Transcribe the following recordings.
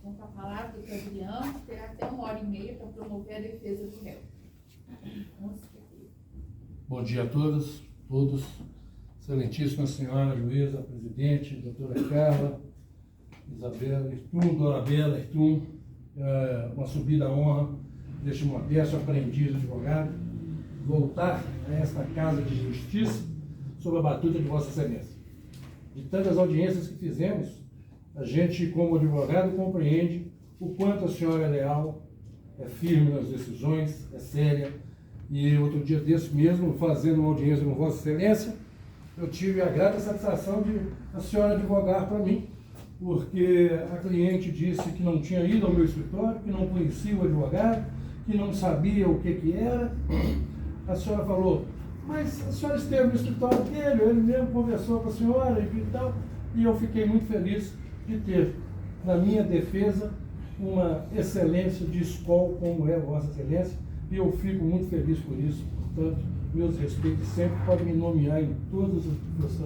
Então, com a palavra do Adriano, terá até 1h30 para promover a defesa do réu. Bom dia a todos, excelentíssima senhora juíza, presidente, doutora Carla, Isabela, Dona Bela, uma subida à honra deste modesto aprendiz advogado, voltar a esta casa de justiça sob a batuta de Vossa Excelência. De tantas audiências que fizemos, a gente, como advogado, compreende o quanto a senhora é leal, é firme nas decisões, é séria. E outro dia desse mesmo, fazendo uma audiência com Vossa Excelência, eu tive a grata satisfação de a senhora advogar para mim, porque a cliente disse que não tinha ido ao meu escritório, que não conhecia o advogado, que não sabia o que era. A senhora falou, mas a senhora esteve no escritório dele, ele mesmo conversou com a senhora e tal, e eu fiquei muito feliz de ter, na minha defesa, uma excelência de escola como é Vossa Excelência, e eu fico muito feliz por isso. Portanto, meus respeitos sempre, pode me nomear em todas as que você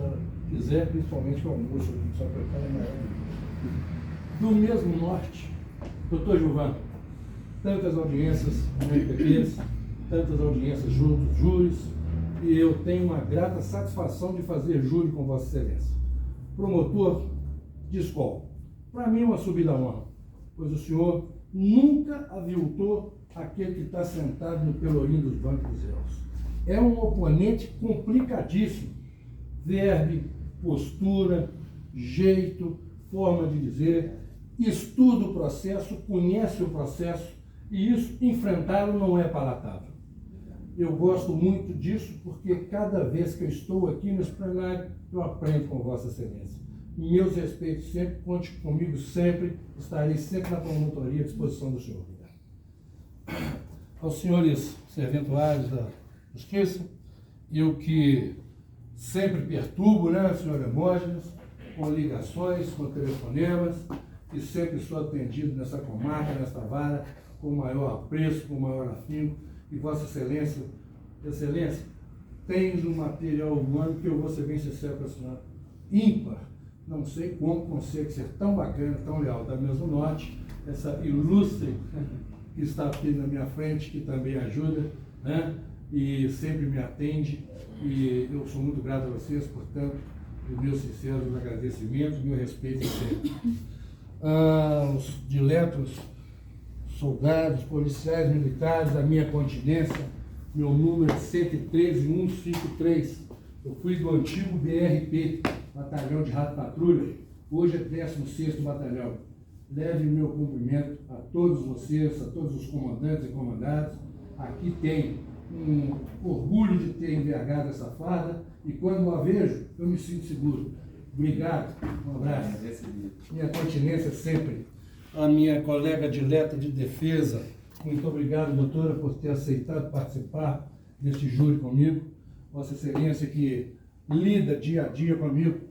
quiser, principalmente o almoço aqui, só prepara maior. Do mesmo norte, doutor Gilvan, tantas audiências no IPPs, tantas audiências junto aos júris, e eu tenho uma grata satisfação de fazer júri com Vossa Excelência. Promotor de escola. Para mim é uma subida à honra, pois o senhor nunca aviltou aquele que está sentado no pelourinho dos bancos dos réus. É um oponente complicadíssimo. Verbe, postura, jeito, forma de dizer, estuda o processo, conhece o processo, e isso, enfrentá-lo não é palatável. Eu gosto muito disso porque cada vez que eu estou aqui no plenário, eu aprendo com Vossa Excelência. Meus respeitos sempre, conte comigo sempre, estarei sempre na promotoria à disposição do senhor. Aos senhores serventuários da Justiça, eu que sempre perturbo, né, senhor Hermógenes, com ligações, com telefonemas, e sempre sou atendido nessa comarca, nesta vara, com o maior apreço, com o maior afinco, e Vossa Excelência, Excelência, tens um material humano que eu vou ser bem sincero para a senhora, ímpar. Não sei como consegue ser tão bacana, tão leal, da mesmo norte, essa ilustre que está aqui na minha frente, que também ajuda, né? E sempre me atende, e eu sou muito grato a vocês, portanto, os meus sinceros agradecimentos, meu respeito sempre. Os diletos soldados, policiais, militares da minha continência, meu número é 113153, eu fui do antigo BRP, Batalhão de Rato Patrulha, hoje é 16º Batalhão. Leve meu cumprimento a todos vocês, a todos os comandantes e comandadas. Aqui tem um orgulho de ter envergado essa farda, e quando a vejo, eu me sinto seguro. Obrigado, um abraço. Minha continência sempre. A minha colega dileta de defesa, muito obrigado, doutora, por ter aceitado participar deste júri comigo. Vossa Excelência que lida dia a dia comigo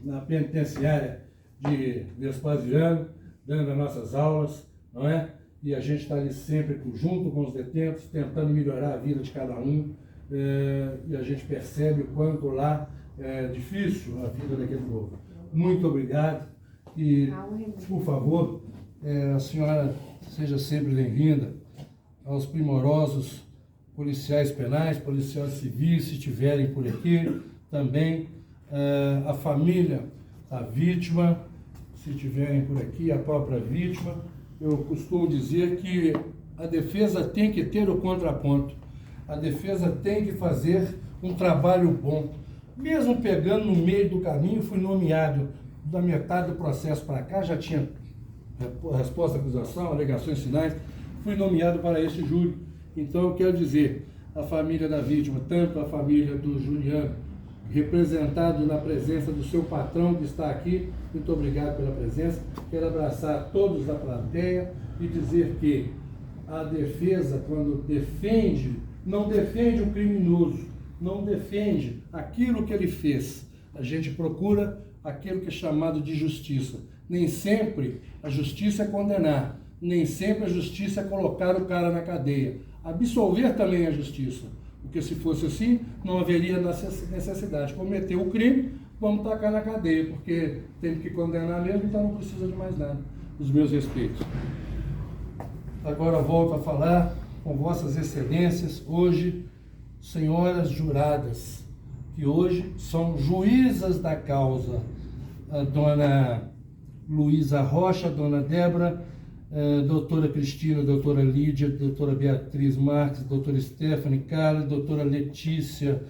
na penitenciária de Vespasiano, dando as nossas aulas, não é? E a gente está ali sempre junto com os detentos, tentando melhorar a vida de cada um, e a gente percebe o quanto lá é difícil a vida daquele povo. Muito obrigado e, por favor, a senhora seja sempre bem-vinda aos primorosos policiais penais, policiais civis, se estiverem por aqui, também a família da vítima, se estiverem por aqui, a própria vítima. Eu costumo dizer que a defesa tem que ter o contraponto, a defesa tem que fazer um trabalho bom. Mesmo pegando no meio do caminho, fui nomeado da metade do processo para cá, já tinha resposta à acusação, alegações finais, fui nomeado para esse júri. Então eu quero dizer, a família da vítima, tanto a família do Juliano, representado na presença do seu patrão que está aqui, muito obrigado pela presença, quero abraçar todos da plateia e dizer que a defesa, quando defende, não defende o criminoso, não defende aquilo que ele fez, a gente procura aquilo que é chamado de justiça. Nem sempre a justiça é condenar, nem sempre a justiça é colocar o cara na cadeia. Absolver também é justiça, porque se fosse assim, não haveria necessidade. Cometeu o crime, vamos tacar na cadeia, porque tem que condenar mesmo, então não precisa de mais nada. os meus respeitos. Agora volto a falar com vossas excelências, hoje, senhoras juradas, que hoje são juízas da causa, a dona Luísa Rocha, dona Débora, doutora Cristina, doutora Lídia, doutora Beatriz Marques, doutora Stephanie Carla, doutora Letícia.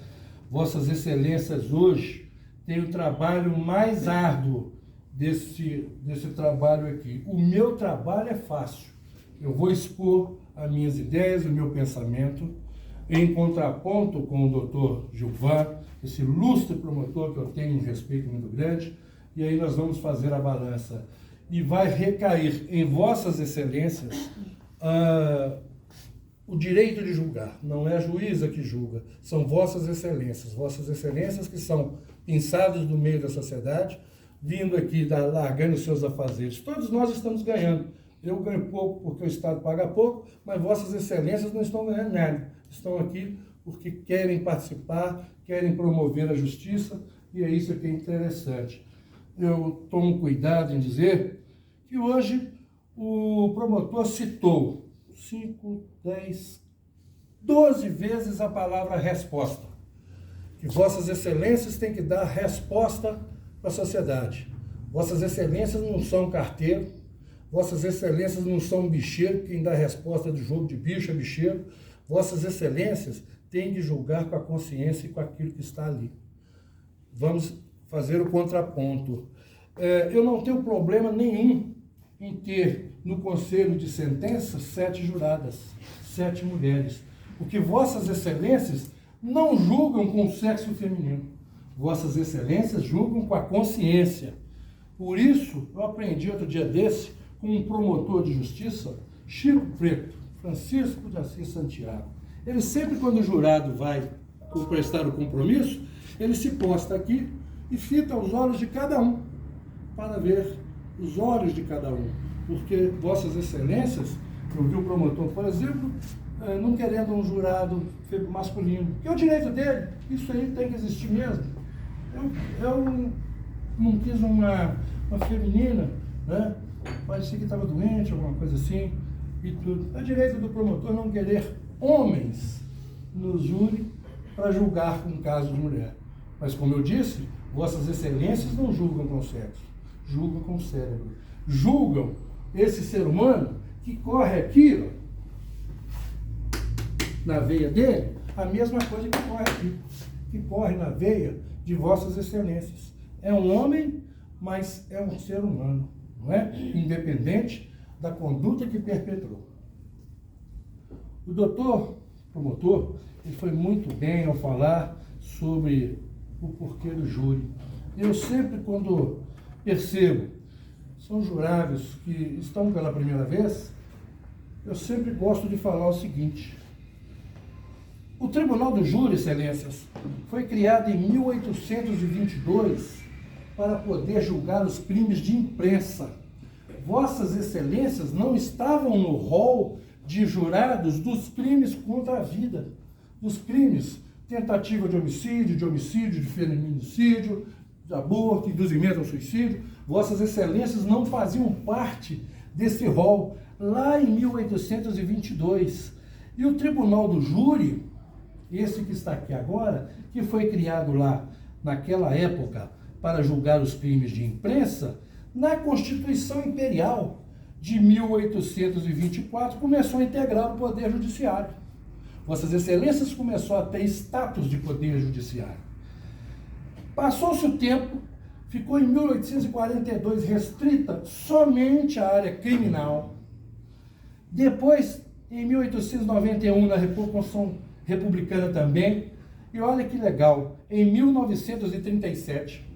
Vossas excelências hoje têm o trabalho mais árduo desse trabalho aqui. O meu trabalho é fácil. Eu vou expor as minhas ideias, o meu pensamento, em contraponto com o doutor Gilvan, esse ilustre promotor que eu tenho um respeito muito grande, e aí nós vamos fazer a balança. E vai recair em vossas excelências o direito de julgar. Não é a juíza que julga, são vossas excelências que são pinçados do meio da sociedade, vindo aqui, largando seus afazeres. Todos nós estamos ganhando. Eu ganho pouco porque o Estado paga pouco, mas vossas excelências não estão ganhando nada. Estão aqui porque querem participar, querem promover a justiça, e é isso que é interessante. Eu tomo cuidado em dizer que hoje o promotor citou 5, 10, 12 vezes a palavra resposta. Que vossas excelências têm que dar resposta para a sociedade. Vossas excelências não são carteiro, vossas excelências não são bicheiro, quem dá resposta do jogo de bicho é bicheiro. Vossas excelências têm que julgar com a consciência e com aquilo que está ali. Vamos fazer o contraponto. Eu não tenho problema nenhum em ter no conselho de sentença 7 juradas, 7 mulheres, porque vossas excelências não julgam com o sexo feminino, vossas excelências julgam com a consciência. Por isso, eu aprendi outro dia desse com um promotor de justiça, Chico Preto, Francisco de Assis Santiago. Ele sempre, quando o jurado vai prestar o compromisso, ele se posta aqui e fita os olhos de cada um, para ver os olhos de cada um. Porque vossas excelências, eu vi o promotor, por exemplo, não querendo um jurado masculino, que é o direito dele, isso aí tem que existir mesmo. Eu não quis uma feminina, né? Parecia que estava doente, alguma coisa assim, e tudo. É direito do promotor não querer homens no júri para julgar um caso de mulher. Mas, como eu disse, vossas excelências não julgam com o sexo, julgam com o cérebro. Julgam esse ser humano que corre aqui, ó, na veia dele, a mesma coisa que corre aqui, que corre na veia de vossas excelências. É um homem, mas é um ser humano, não é? Independente da conduta que perpetrou. O doutor promotor, ele foi muito bem ao falar sobre o porquê do júri. Eu sempre, quando percebo, são jurados que estão pela primeira vez, eu sempre gosto de falar o seguinte: o Tribunal do Júri, excelências, foi criado em 1822 para poder julgar os crimes de imprensa. Vossas excelências não estavam no rol de jurados dos crimes contra a vida, dos crimes, tentativa de homicídio, de feminicídio, de aborto, induzimento ao suicídio. Vossas excelências não faziam parte desse rol lá em 1822. E o Tribunal do Júri, esse que está aqui agora, que foi criado lá naquela época para julgar os crimes de imprensa, na Constituição Imperial de 1824 começou a integrar o Poder Judiciário. Vossas Excelências começou a ter status de Poder Judiciário. Passou-se o tempo, ficou em 1842 restrita somente à área criminal. Depois, em 1891, na Constituição Republicana também. E olha que legal, em 1934,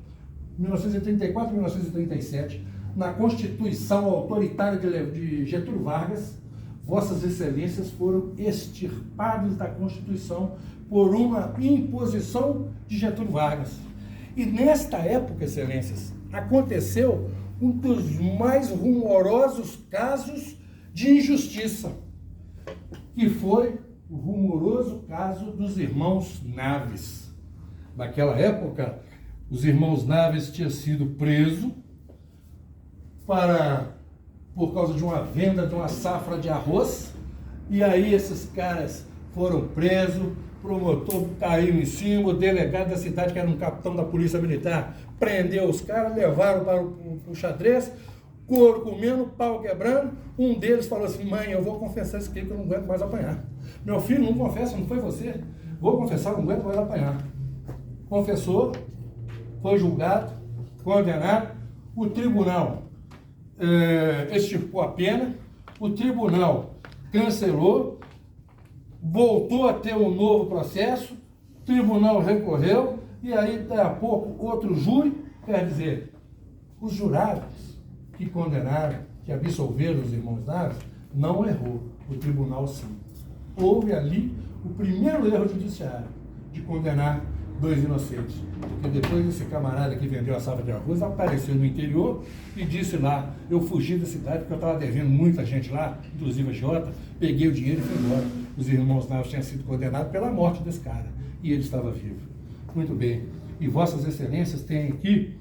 1937, na Constituição autoritária de Getúlio Vargas, vossas excelências foram extirpadas da Constituição por uma imposição de Getúlio Vargas. E nesta época, excelências, aconteceu um dos mais rumorosos casos de injustiça, que foi o rumoroso caso dos irmãos Naves. Naquela época, os irmãos Naves tinham sido presos para por causa de uma venda de uma safra de arroz, e aí esses caras foram presos, o promotor caiu em cima, o delegado da cidade, que era um capitão da polícia militar, prendeu os caras, levaram para o xadrez, couro comendo, pau quebrando. Um deles falou assim: mãe, eu vou confessar isso aqui que eu não aguento mais apanhar. Meu filho, não confessa, não foi você. Vou confessar, não aguento mais apanhar. Confessou, foi julgado, condenado. O tribunal extirpou a pena, o tribunal cancelou, voltou a ter um novo processo, o tribunal recorreu, e aí, daqui a pouco, outro júri, quer dizer, os jurados que condenaram, que absolveram os irmãos Naves, não errou, o tribunal sim. Houve ali o primeiro erro judiciário de condenar 2 inocentes, porque depois esse camarada que vendeu a safra de arroz apareceu no interior e disse lá: eu fugi da cidade porque eu estava devendo muita gente lá, inclusive a Jota, peguei o dinheiro e fui embora. Os irmãos Naves tinham sido condenados pela morte desse cara, e ele estava vivo. Muito bem, e vossas excelências têm aqui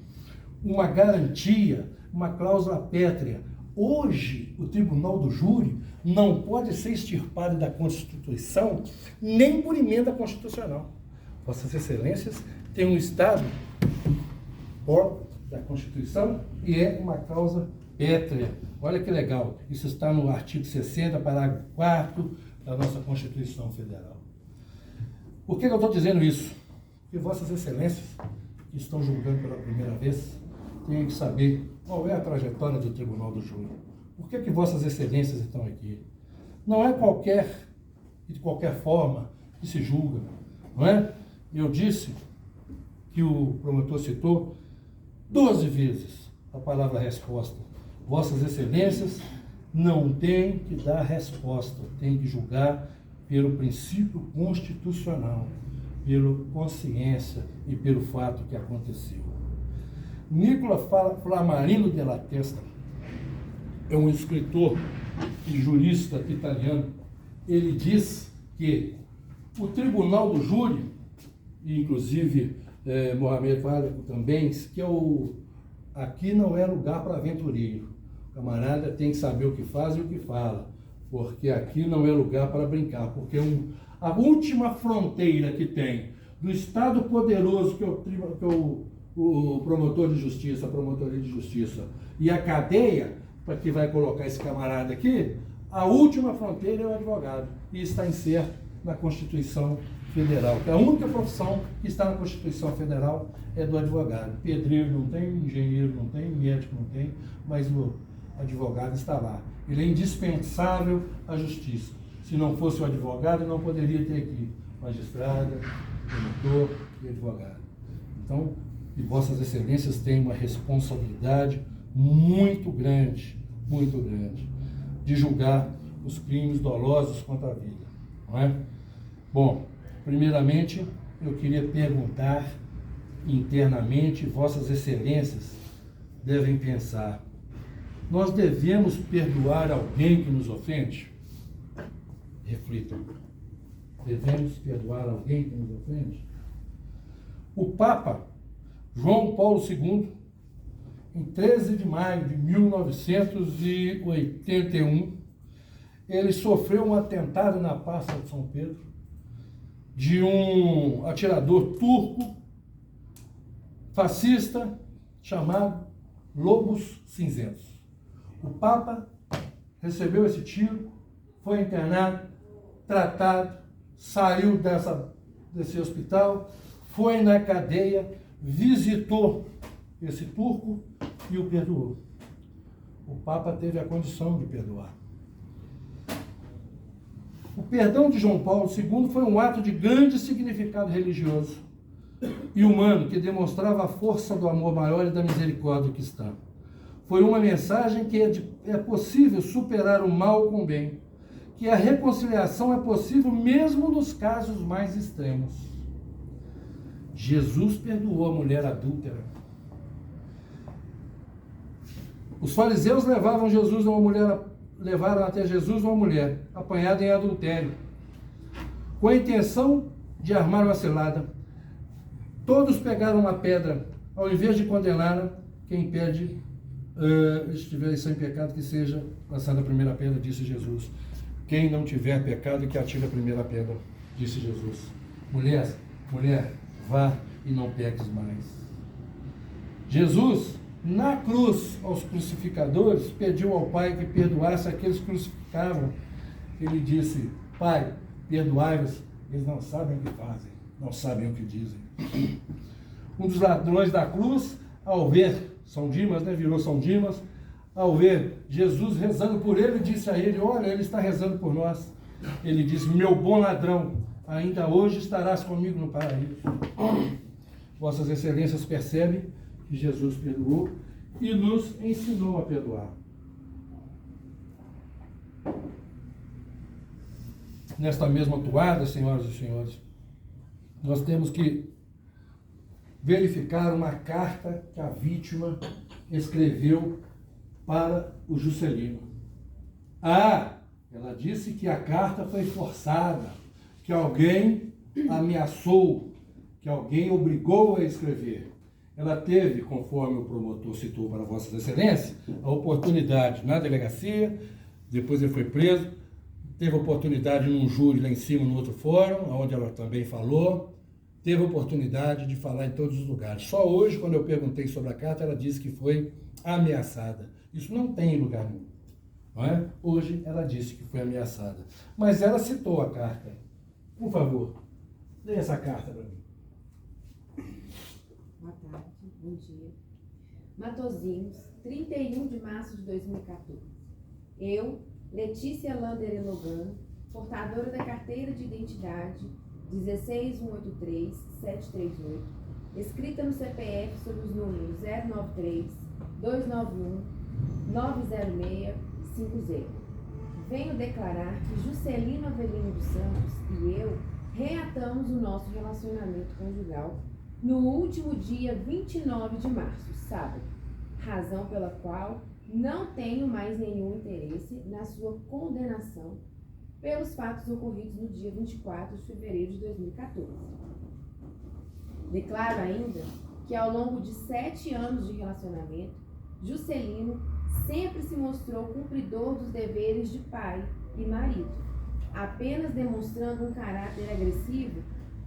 uma garantia, uma cláusula pétrea. Hoje, o tribunal do júri não pode ser extirpado da Constituição nem por emenda constitucional. Vossas excelências têm um Estado fora da Constituição e é uma cláusula pétrea. Olha que legal, isso está no artigo 60, parágrafo 4º da nossa Constituição Federal. Por que eu estou dizendo isso? Porque vossas excelências, que estão julgando pela primeira vez, têm que saber qual é a trajetória do Tribunal do Júri. Por que vossas excelências estão aqui? Não é de qualquer forma que se julga, não é? Eu disse que o promotor citou 12 vezes a palavra resposta. Vossas excelências não têm que dar resposta, têm que julgar pelo princípio constitucional, pela consciência e pelo fato que aconteceu. Nicola Flamarino della Testa é um escritor e jurista italiano. Ele diz que o Tribunal do Júri, e inclusive Mohamed Fálico também, que aqui não é lugar para aventureiro. O camarada tem que saber o que faz e o que fala, porque aqui não é lugar para brincar, porque a última fronteira que tem do Estado poderoso, que é o promotor de justiça, a promotoria de justiça, e a cadeia, para que vai colocar esse camarada aqui, a última fronteira é o advogado, e está incerto na Constituição Federal. A única profissão que está na Constituição Federal é do advogado. Pedreiro não tem, engenheiro não tem, médico não tem, mas o advogado está lá. Ele é indispensável à justiça. Se não fosse o advogado, não poderia ter aqui magistrada, promotor e advogado. Então, e vossas excelências têm uma responsabilidade muito grande, de julgar os crimes dolosos contra a vida, não é? Bom, primeiramente, eu queria perguntar internamente, vossas excelências devem pensar: nós devemos perdoar alguém que nos ofende? Reflitam. Devemos perdoar alguém que nos ofende? O Papa João Paulo II, em 13 de maio de 1981, ele sofreu um atentado na Praça de São Pedro de um atirador turco, fascista, chamado Lobos Cinzentos. O Papa recebeu esse tiro, foi internado, tratado, saiu desse hospital, foi na cadeia, visitou esse turco e o perdoou. O Papa teve a condição de perdoar. O perdão de João Paulo II foi um ato de grande significado religioso e humano que demonstrava a força do amor maior e da misericórdia cristã. Foi uma mensagem que é possível superar o mal com o bem, que a reconciliação é possível mesmo nos casos mais extremos. Jesus perdoou a mulher adúltera. Os fariseus levaram até Jesus uma mulher apanhada em adultério, com a intenção de armar uma cilada. Todos pegaram uma pedra, ao invés de condená-la, quem pede estiver sem pecado, que seja lançada a primeira pedra, disse Jesus. Quem não tiver pecado, que atire a primeira pedra, disse Jesus. Mulher, vá e não peques mais. Jesus, na cruz, aos crucificadores, pediu ao Pai que perdoasse aqueles que crucificavam. Ele disse: Pai, perdoai-os, eles não sabem o que fazem, não sabem o que dizem. Um dos ladrões da cruz, ao ver São Dimas, virou São Dimas, ao ver Jesus rezando por ele, disse a ele: olha, ele está rezando por nós. Ele disse: meu bom ladrão, ainda hoje estarás comigo no paraíso. Vossas Excelências percebem que Jesus perdoou e nos ensinou a perdoar. Nesta mesma toada, senhoras e senhores, nós temos que verificar uma carta que a vítima escreveu para o Juscelino. Ela disse que a carta foi forçada, que alguém ameaçou, que alguém obrigou a escrever. Ela teve, conforme o promotor citou para Vossas Excelências, a oportunidade na delegacia, depois ele foi preso, teve a oportunidade num júri lá em cima, no outro fórum, onde ela também falou, teve a oportunidade de falar em todos os lugares. Só hoje, quando eu perguntei sobre a carta, ela disse que foi ameaçada. Isso não tem em lugar nenhum. Não é? Hoje ela disse que foi ameaçada. Mas ela citou a carta. Por favor, dê essa carta para mim. Boa tarde, bom dia. Matozinhos, 31 de março de 2014. Eu, Letícia Lander Elogano, portadora da carteira de identidade 16183-738, escrita no CPF sob os números 093-291-90650. Venho declarar que Juscelino Avelino dos Santos e eu reatamos o nosso relacionamento conjugal no último dia 29 de março, sábado, razão pela qual não tenho mais nenhum interesse na sua condenação pelos fatos ocorridos no dia 24 de fevereiro de 2014. Declaro ainda que ao longo de 7 anos de relacionamento, Juscelino sempre se mostrou cumpridor dos deveres de pai e marido, apenas demonstrando um caráter agressivo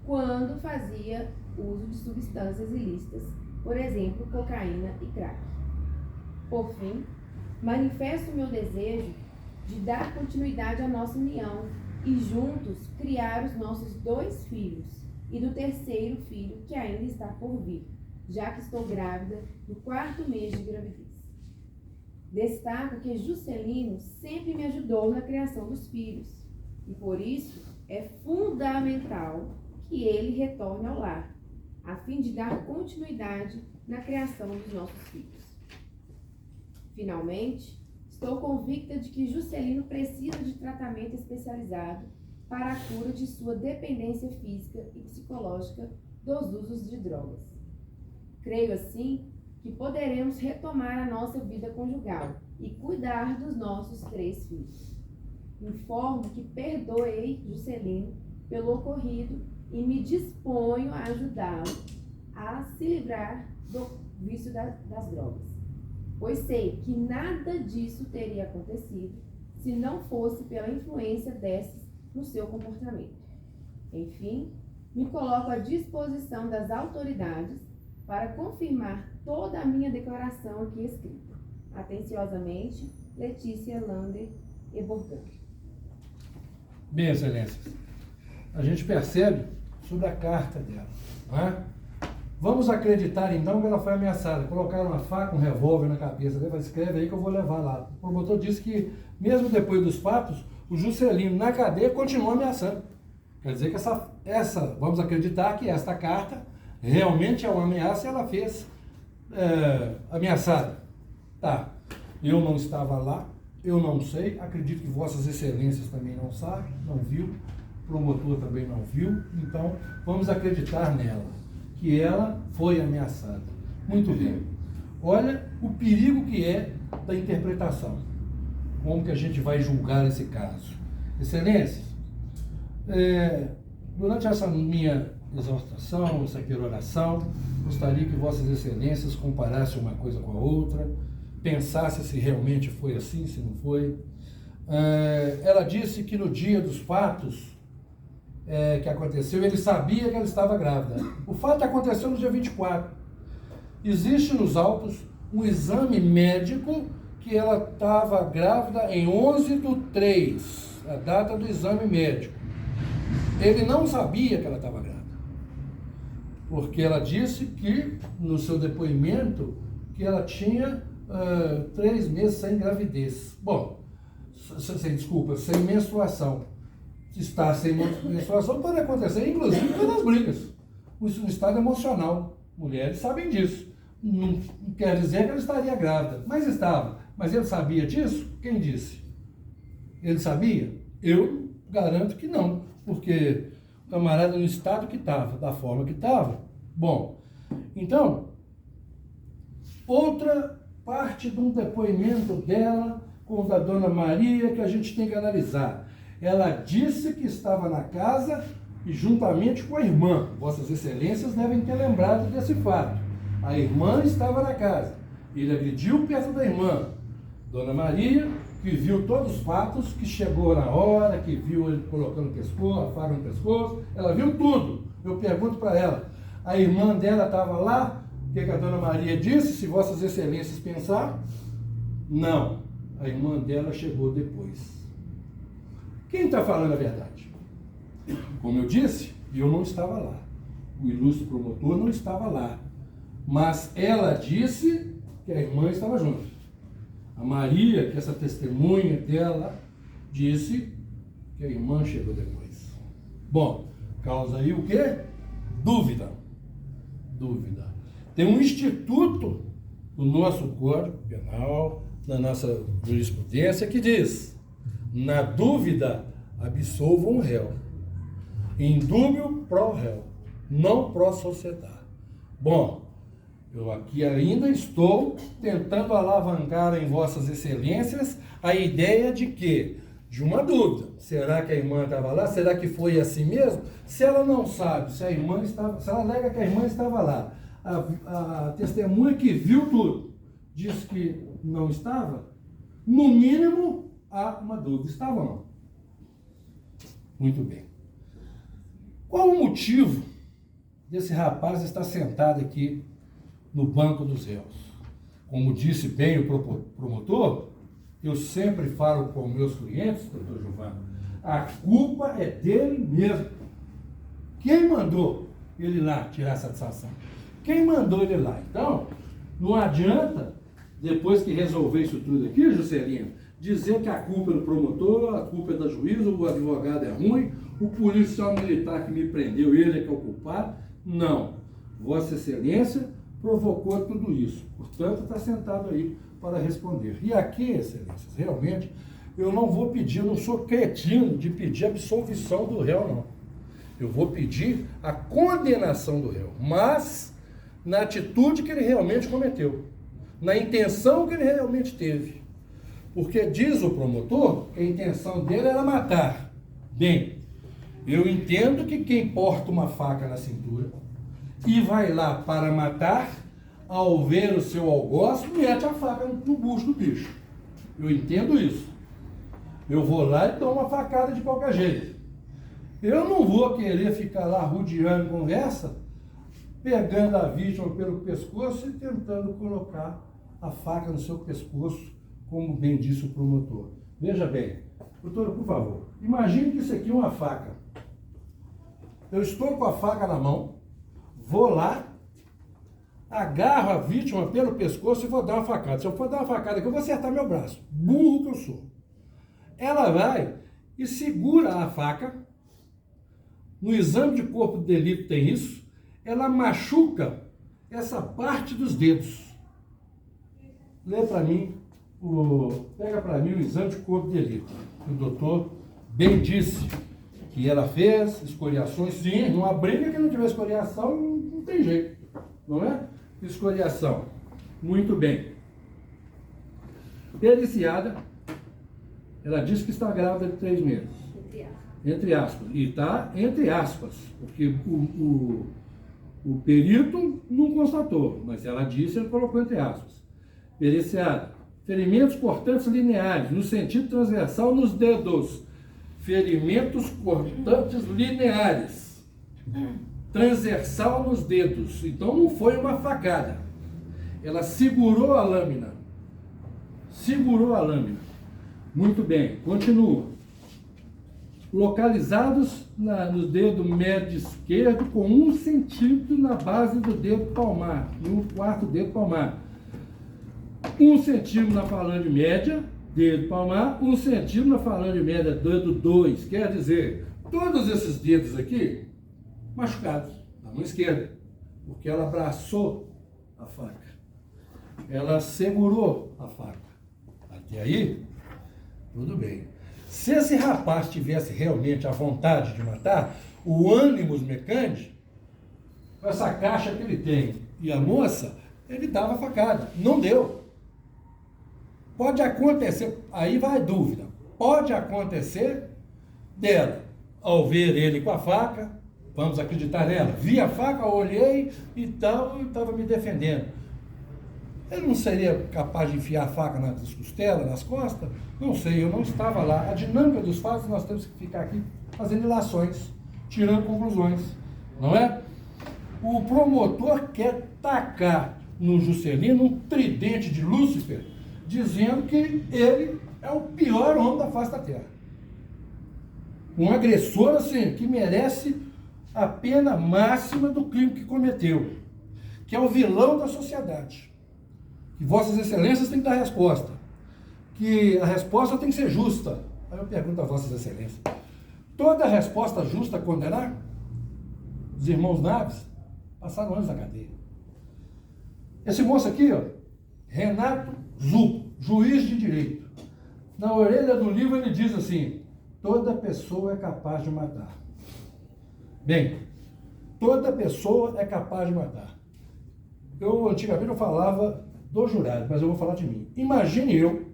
quando fazia uso de substâncias ilícitas, por exemplo, cocaína e crack. Por fim, manifesto meu desejo de dar continuidade à nossa união e juntos criar os nossos 2 filhos e do terceiro filho que ainda está por vir, já que estou grávida do 4º mês de gravidez. Destaco que Juscelino sempre me ajudou na criação dos filhos e por isso é fundamental que ele retorne ao lar, a fim de dar continuidade na criação dos nossos filhos. Finalmente, estou convicta de que Juscelino precisa de tratamento especializado para a cura de sua dependência física e psicológica dos usos de drogas. Creio, assim, que poderemos retomar a nossa vida conjugal e cuidar dos nossos 3 filhos. Informo que perdoei Juscelino pelo ocorrido e me disponho a ajudá-lo a se livrar do vício das drogas, pois sei que nada disso teria acontecido se não fosse pela influência dessas no seu comportamento. Enfim, me coloco à disposição das autoridades para confirmar toda a minha declaração aqui escrita. Atenciosamente, Letícia Lander Eborgan. Bem, Excelências, a gente percebe sobre a carta dela, não é? Vamos acreditar então que ela foi ameaçada. Colocaram uma faca, um revólver na cabeça dela, escreve aí que eu vou levar lá. O promotor disse que, mesmo depois dos fatos, o Juscelino na cadeia continuou ameaçando. Quer dizer que vamos acreditar que esta carta realmente é uma ameaça e ela fez ameaçada. Tá, eu não estava lá, eu não sei, acredito que Vossas Excelências também não sabem, não viu, o promotor também não viu, então vamos acreditar nela, que ela foi ameaçada. Muito bem. Olha o perigo que é da interpretação. Como que a gente vai julgar esse caso? Excelências, durante essa minha exortação, essa peroração, gostaria que Vossas Excelências comparassem uma coisa com a outra, pensasse se realmente foi assim, se não foi. Ela disse que no dia dos fatos que aconteceu, ele sabia que ela estava grávida. O fato aconteceu no dia 24. Existe nos autos um exame médico que ela estava grávida em 11/3, a data do exame médico. Ele não sabia que ela estava grávida, porque ela disse que, no seu depoimento, que ela tinha 3 meses sem gravidez. Bom, sem menstruação. Estar sem menstruação pode acontecer, inclusive pelas brigas. Um estado emocional. Mulheres sabem disso. Não quer dizer que ela estaria grávida, mas estava. Mas ele sabia disso? Quem disse? Ele sabia? Eu garanto que não, porque o camarada no estado que estava, da forma que estava. Bom, então, outra parte de um depoimento dela com o da Dona Maria que a gente tem que analisar. Ela disse que estava na casa e juntamente com a irmã. Vossas Excelências devem ter lembrado desse fato. A irmã estava na casa. Ele agrediu perto da irmã. Dona Maria, que viu todos os fatos, que chegou na hora, que viu ele colocando o pescoço, a faca no pescoço, ela viu tudo. Eu pergunto para ela, a irmã dela estava lá? O que a Dona Maria disse? Se Vossas Excelências pensar, não. A irmã dela chegou depois. Quem está falando a verdade? Como eu disse, eu não estava lá. O ilustre promotor não estava lá. Mas ela disse que a irmã estava junto. A Maria, que é essa testemunha dela, disse que a irmã chegou depois. Bom, causa aí o quê? Dúvida. Dúvida. Tem um instituto no nosso Código Penal, na nossa jurisprudência, que diz: na dúvida, absolvam o réu. Em dúbio, pró réu, não pró sociedade. Bom, eu aqui ainda estou tentando alavancar em Vossas Excelências a ideia de que, de uma dúvida, será que a irmã estava lá? Será que foi assim mesmo? Se ela não sabe, se ela alega que a irmã estava lá, a testemunha que viu tudo diz que não estava, no mínimo há uma dúvida. Estava ou não? Muito bem. Qual o motivo desse rapaz estar sentado aqui no banco dos réus? Como disse bem o promotor, eu sempre falo com meus clientes, doutor Giovanni, a culpa é dele mesmo. Quem mandou ele lá tirar satisfação? Quem mandou ele lá? Então, não adianta, depois que resolver isso tudo aqui, Juscelino, dizer que a culpa é do promotor, a culpa é da juíza, o advogado é ruim, o policial militar que me prendeu, ele é que é o culpado. Não. Vossa Excelência provocou tudo isso. Portanto, está sentado aí para responder. E aqui, Excelências, realmente, eu não vou pedir, eu não sou cretino de pedir absolvição do réu, não. Eu vou pedir a condenação do réu, mas na atitude que ele realmente cometeu, na intenção que ele realmente teve. Porque diz o promotor que a intenção dele era matar. Bem, eu entendo que quem porta uma faca na cintura e vai lá para matar, ao ver o seu algoz, mete a faca no bucho do bicho. Eu entendo isso. Eu vou lá e dou uma facada de qualquer jeito. Eu não vou querer ficar lá rodeando conversa, pegando a vítima pelo pescoço e tentando colocar a faca no seu pescoço, como bem disse o promotor. Veja bem, doutora, por favor, imagine que isso aqui é uma faca. Eu estou com a faca na mão, vou lá, agarro a vítima pelo pescoço e vou dar uma facada. Se eu for dar uma facada aqui, eu vou acertar meu braço. Burro que eu sou. Ela vai e segura a faca. No exame de corpo de delito tem isso. Ela machuca essa parte dos dedos. Lê para mim, pega para mim o exame de corpo de delito. O doutor bem disse que ela fez escoriações. Sim, numa briga que não tiver escoriação, não tem jeito. Não é? Escoriação. Muito bem. Periciada, ela disse que está grávida de 3 meses. Entre aspas. E está entre aspas, porque o perito não constatou, mas ela disse, ele colocou entre aspas. Periciada. Ferimentos cortantes lineares, no sentido transversal nos dedos. Ferimentos cortantes lineares. Transversal nos dedos. Então não foi uma facada. Ela segurou a lâmina. Segurou a lâmina. Muito bem, continua. Localizados no dedo médio esquerdo com 1 centímetro na base do dedo palmar, no quarto dedo palmar. 1 centímetro na falange média, dedo palmar, 1 centímetro na falange média, dedo 2. Quer dizer, todos esses dedos aqui machucados, na mão esquerda, porque ela abraçou a faca. Ela segurou a faca. Até aí, tudo bem. Se esse rapaz tivesse realmente a vontade de matar, o ânimos mecânico, com essa caixa que ele tem, e a moça, ele dava a facada. Não deu. Pode acontecer, aí vai a dúvida, pode acontecer dela, ao ver ele com a faca, vamos acreditar nela, vi a faca, olhei e tal, e estava me defendendo. Ele não seria capaz de enfiar a faca nas costelas, nas costas? Não sei, eu não estava lá. A dinâmica dos fatos, nós temos que ficar aqui fazendo ilações, tirando conclusões, não é? O promotor quer tacar no Juscelino um tridente de Lúcifer, dizendo que ele é o pior homem da face da terra. Um agressor, assim, que merece a pena máxima do crime que cometeu, que é o vilão da sociedade. Que Vossas Excelências têm que dar resposta. Que a resposta tem que ser justa. Aí eu pergunto a Vossas Excelências: toda resposta justa condenar? Os irmãos Naves passaram anos na cadeia. Esse moço aqui, ó, Renato Zucco, juiz de direito. Na orelha do livro ele diz assim: toda pessoa é capaz de matar. Bem, toda pessoa é capaz de matar. Antigamente eu falava do jurado, mas eu vou falar de mim. Imagine eu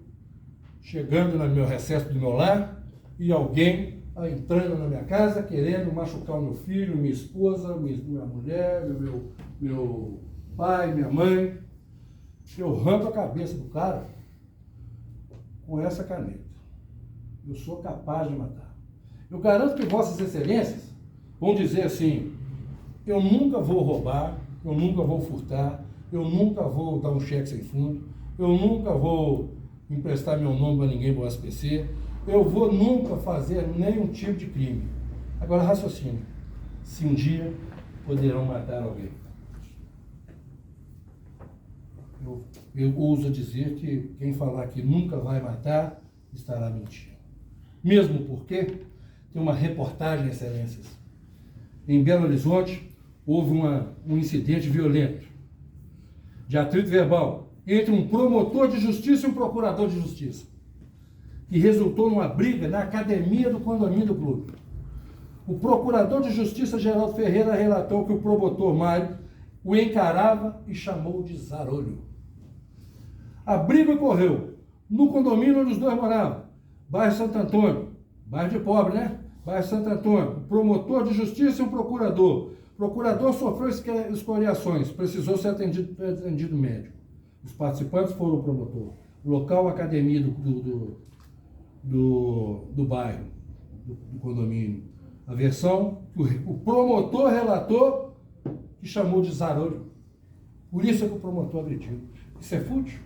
chegando no meu recesso do meu lar e alguém entrando na minha casa querendo machucar o meu filho, minha esposa, minha mulher, meu pai, minha mãe. Eu arranco a cabeça do cara com essa caneta. Eu sou capaz de matar. Eu garanto que Vossas Excelências vão dizer assim: eu nunca vou roubar, eu nunca vou furtar, eu nunca vou dar um cheque sem fundo, eu nunca vou emprestar meu nome para ninguém do SPC, eu vou nunca fazer nenhum tipo de crime. Agora raciocine, se um dia poderão matar alguém. Eu ouso dizer que quem falar que nunca vai matar, estará mentindo. Mesmo porque tem uma reportagem, Excelências. Em Belo Horizonte, houve um incidente violento, de atrito verbal, entre um promotor de justiça e um procurador de justiça, que resultou numa briga na academia do condomínio do clube. O procurador de justiça, Geraldo Ferreira, relatou que o promotor Mário o encarava e chamou de zarolho. A briga ocorreu no condomínio onde os dois moravam, bairro Santo Antônio, bairro de pobre, né? Bairro Santo Antônio, um promotor de justiça e um procurador. O procurador sofreu escoriações, precisou ser atendido médico. Os participantes foram o promotor. O local, a academia do bairro, do condomínio. A versão, o promotor relatou que chamou de zarolho. Por isso é que o promotor agrediu. Isso é fútil?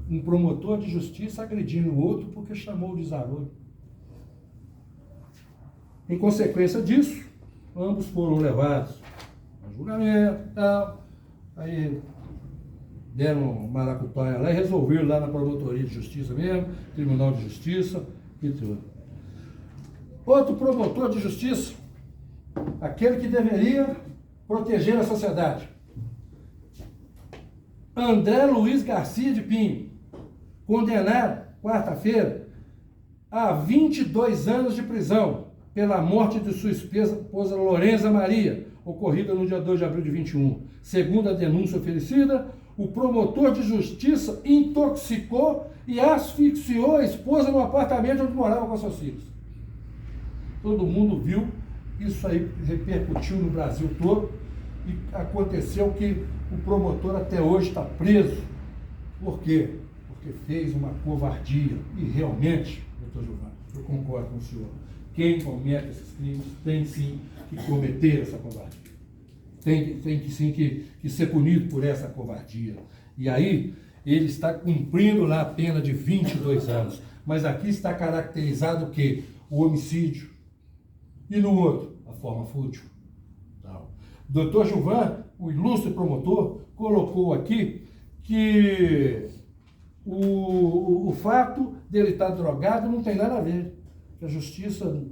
Um promotor de justiça agredindo o outro porque chamou de zarolho. Em consequência disso, ambos foram levados a julgamento e tal. Aí deram maracutaia lá e resolveram lá na promotoria de justiça mesmo, Tribunal de Justiça e tudo. Outro promotor de justiça, aquele que deveria proteger a sociedade, André Luiz Garcia de Pinho, condenado, quarta-feira, a 22 anos de prisão pela morte de sua esposa Lorenza Maria, ocorrida no dia 2 de abril de 21. Segundo a denúncia oferecida, o promotor de justiça intoxicou e asfixiou a esposa no apartamento onde morava com seus filhos. Todo mundo viu, isso aí repercutiu no Brasil todo e aconteceu que o promotor até hoje está preso Por quê? Porque fez uma covardia. E realmente, doutor Gilvan, eu concordo com o senhor. Quem comete esses crimes tem sim que cometer essa covardia. Tem que sim que ser punido por essa covardia. E aí, ele está cumprindo lá a pena de 22 anos. Mas aqui está caracterizado o quê? O homicídio. E no outro, a forma fútil. Não. Doutor Gilvan, o ilustre promotor, colocou aqui que o fato dele estar drogado não tem nada a ver. Que a justiça,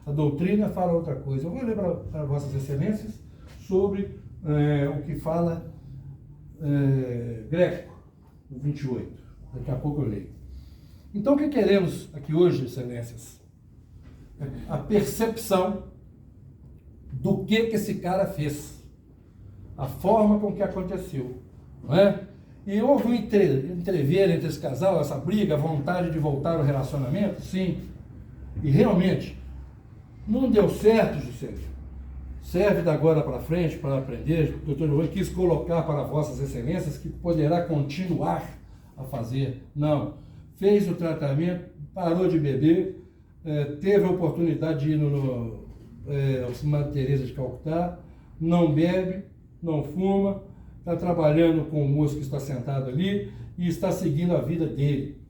a doutrina fala outra coisa. Eu vou ler para Vossas Excelências sobre o que fala Greco, o 28. Daqui a pouco eu leio. Então, o que queremos aqui hoje, Excelências? A percepção do que esse cara fez. A forma com que aconteceu. Não é? E houve um entrever entre esse casal, essa briga, a vontade de voltar ao relacionamento? Sim. E realmente, não deu certo, Juscelino. Serve da agora para frente para aprender. O doutor João quis colocar para Vossas Excelências que poderá continuar a fazer. Não. Fez o tratamento, parou de beber, teve a oportunidade de ir no Madre Teresa de Calcutá, não bebe, não fuma, está trabalhando com o moço que está sentado ali e está seguindo a vida dele.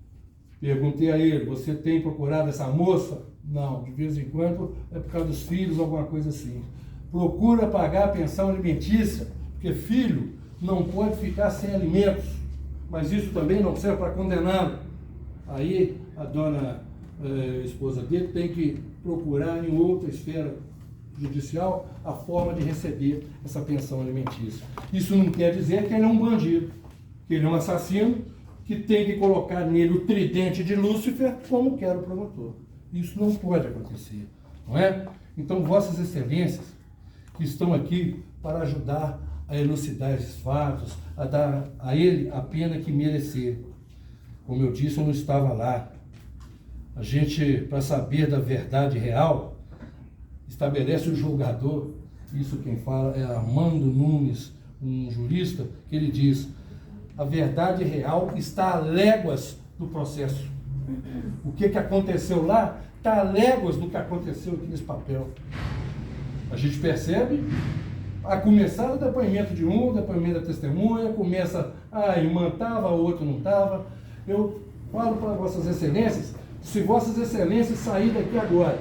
Perguntei a ele, você tem procurado essa moça? Não, de vez em quando é por causa dos filhos, alguma coisa assim. Procura pagar a pensão alimentícia, porque filho não pode ficar sem alimentos, mas isso também não serve para condená-lo. Aí a dona esposa dele tem que procurar em outra esfera judicial a forma de receber essa pensão alimentícia. Isso não quer dizer que ele é um bandido, que ele é um assassino, que tem que colocar nele o tridente de Lúcifer, como quer o promotor. Isso não pode acontecer, não é? Então, Vossas Excelências, que estão aqui para ajudar a elucidar esses fatos, a dar a ele a pena que merecer. Como eu disse, eu não estava lá. A gente, para saber da verdade real, estabelece o julgador. Isso quem fala é Armando Nunes, um jurista, que ele diz: a verdade real está a léguas do processo. O que aconteceu lá está a léguas do que aconteceu aqui nesse papel. A gente percebe, a começar o depoimento de um, o depoimento da testemunha, começa, a irmã estava, o outro não estava. Eu falo para Vossas Excelências, se Vossas Excelências saírem daqui agora,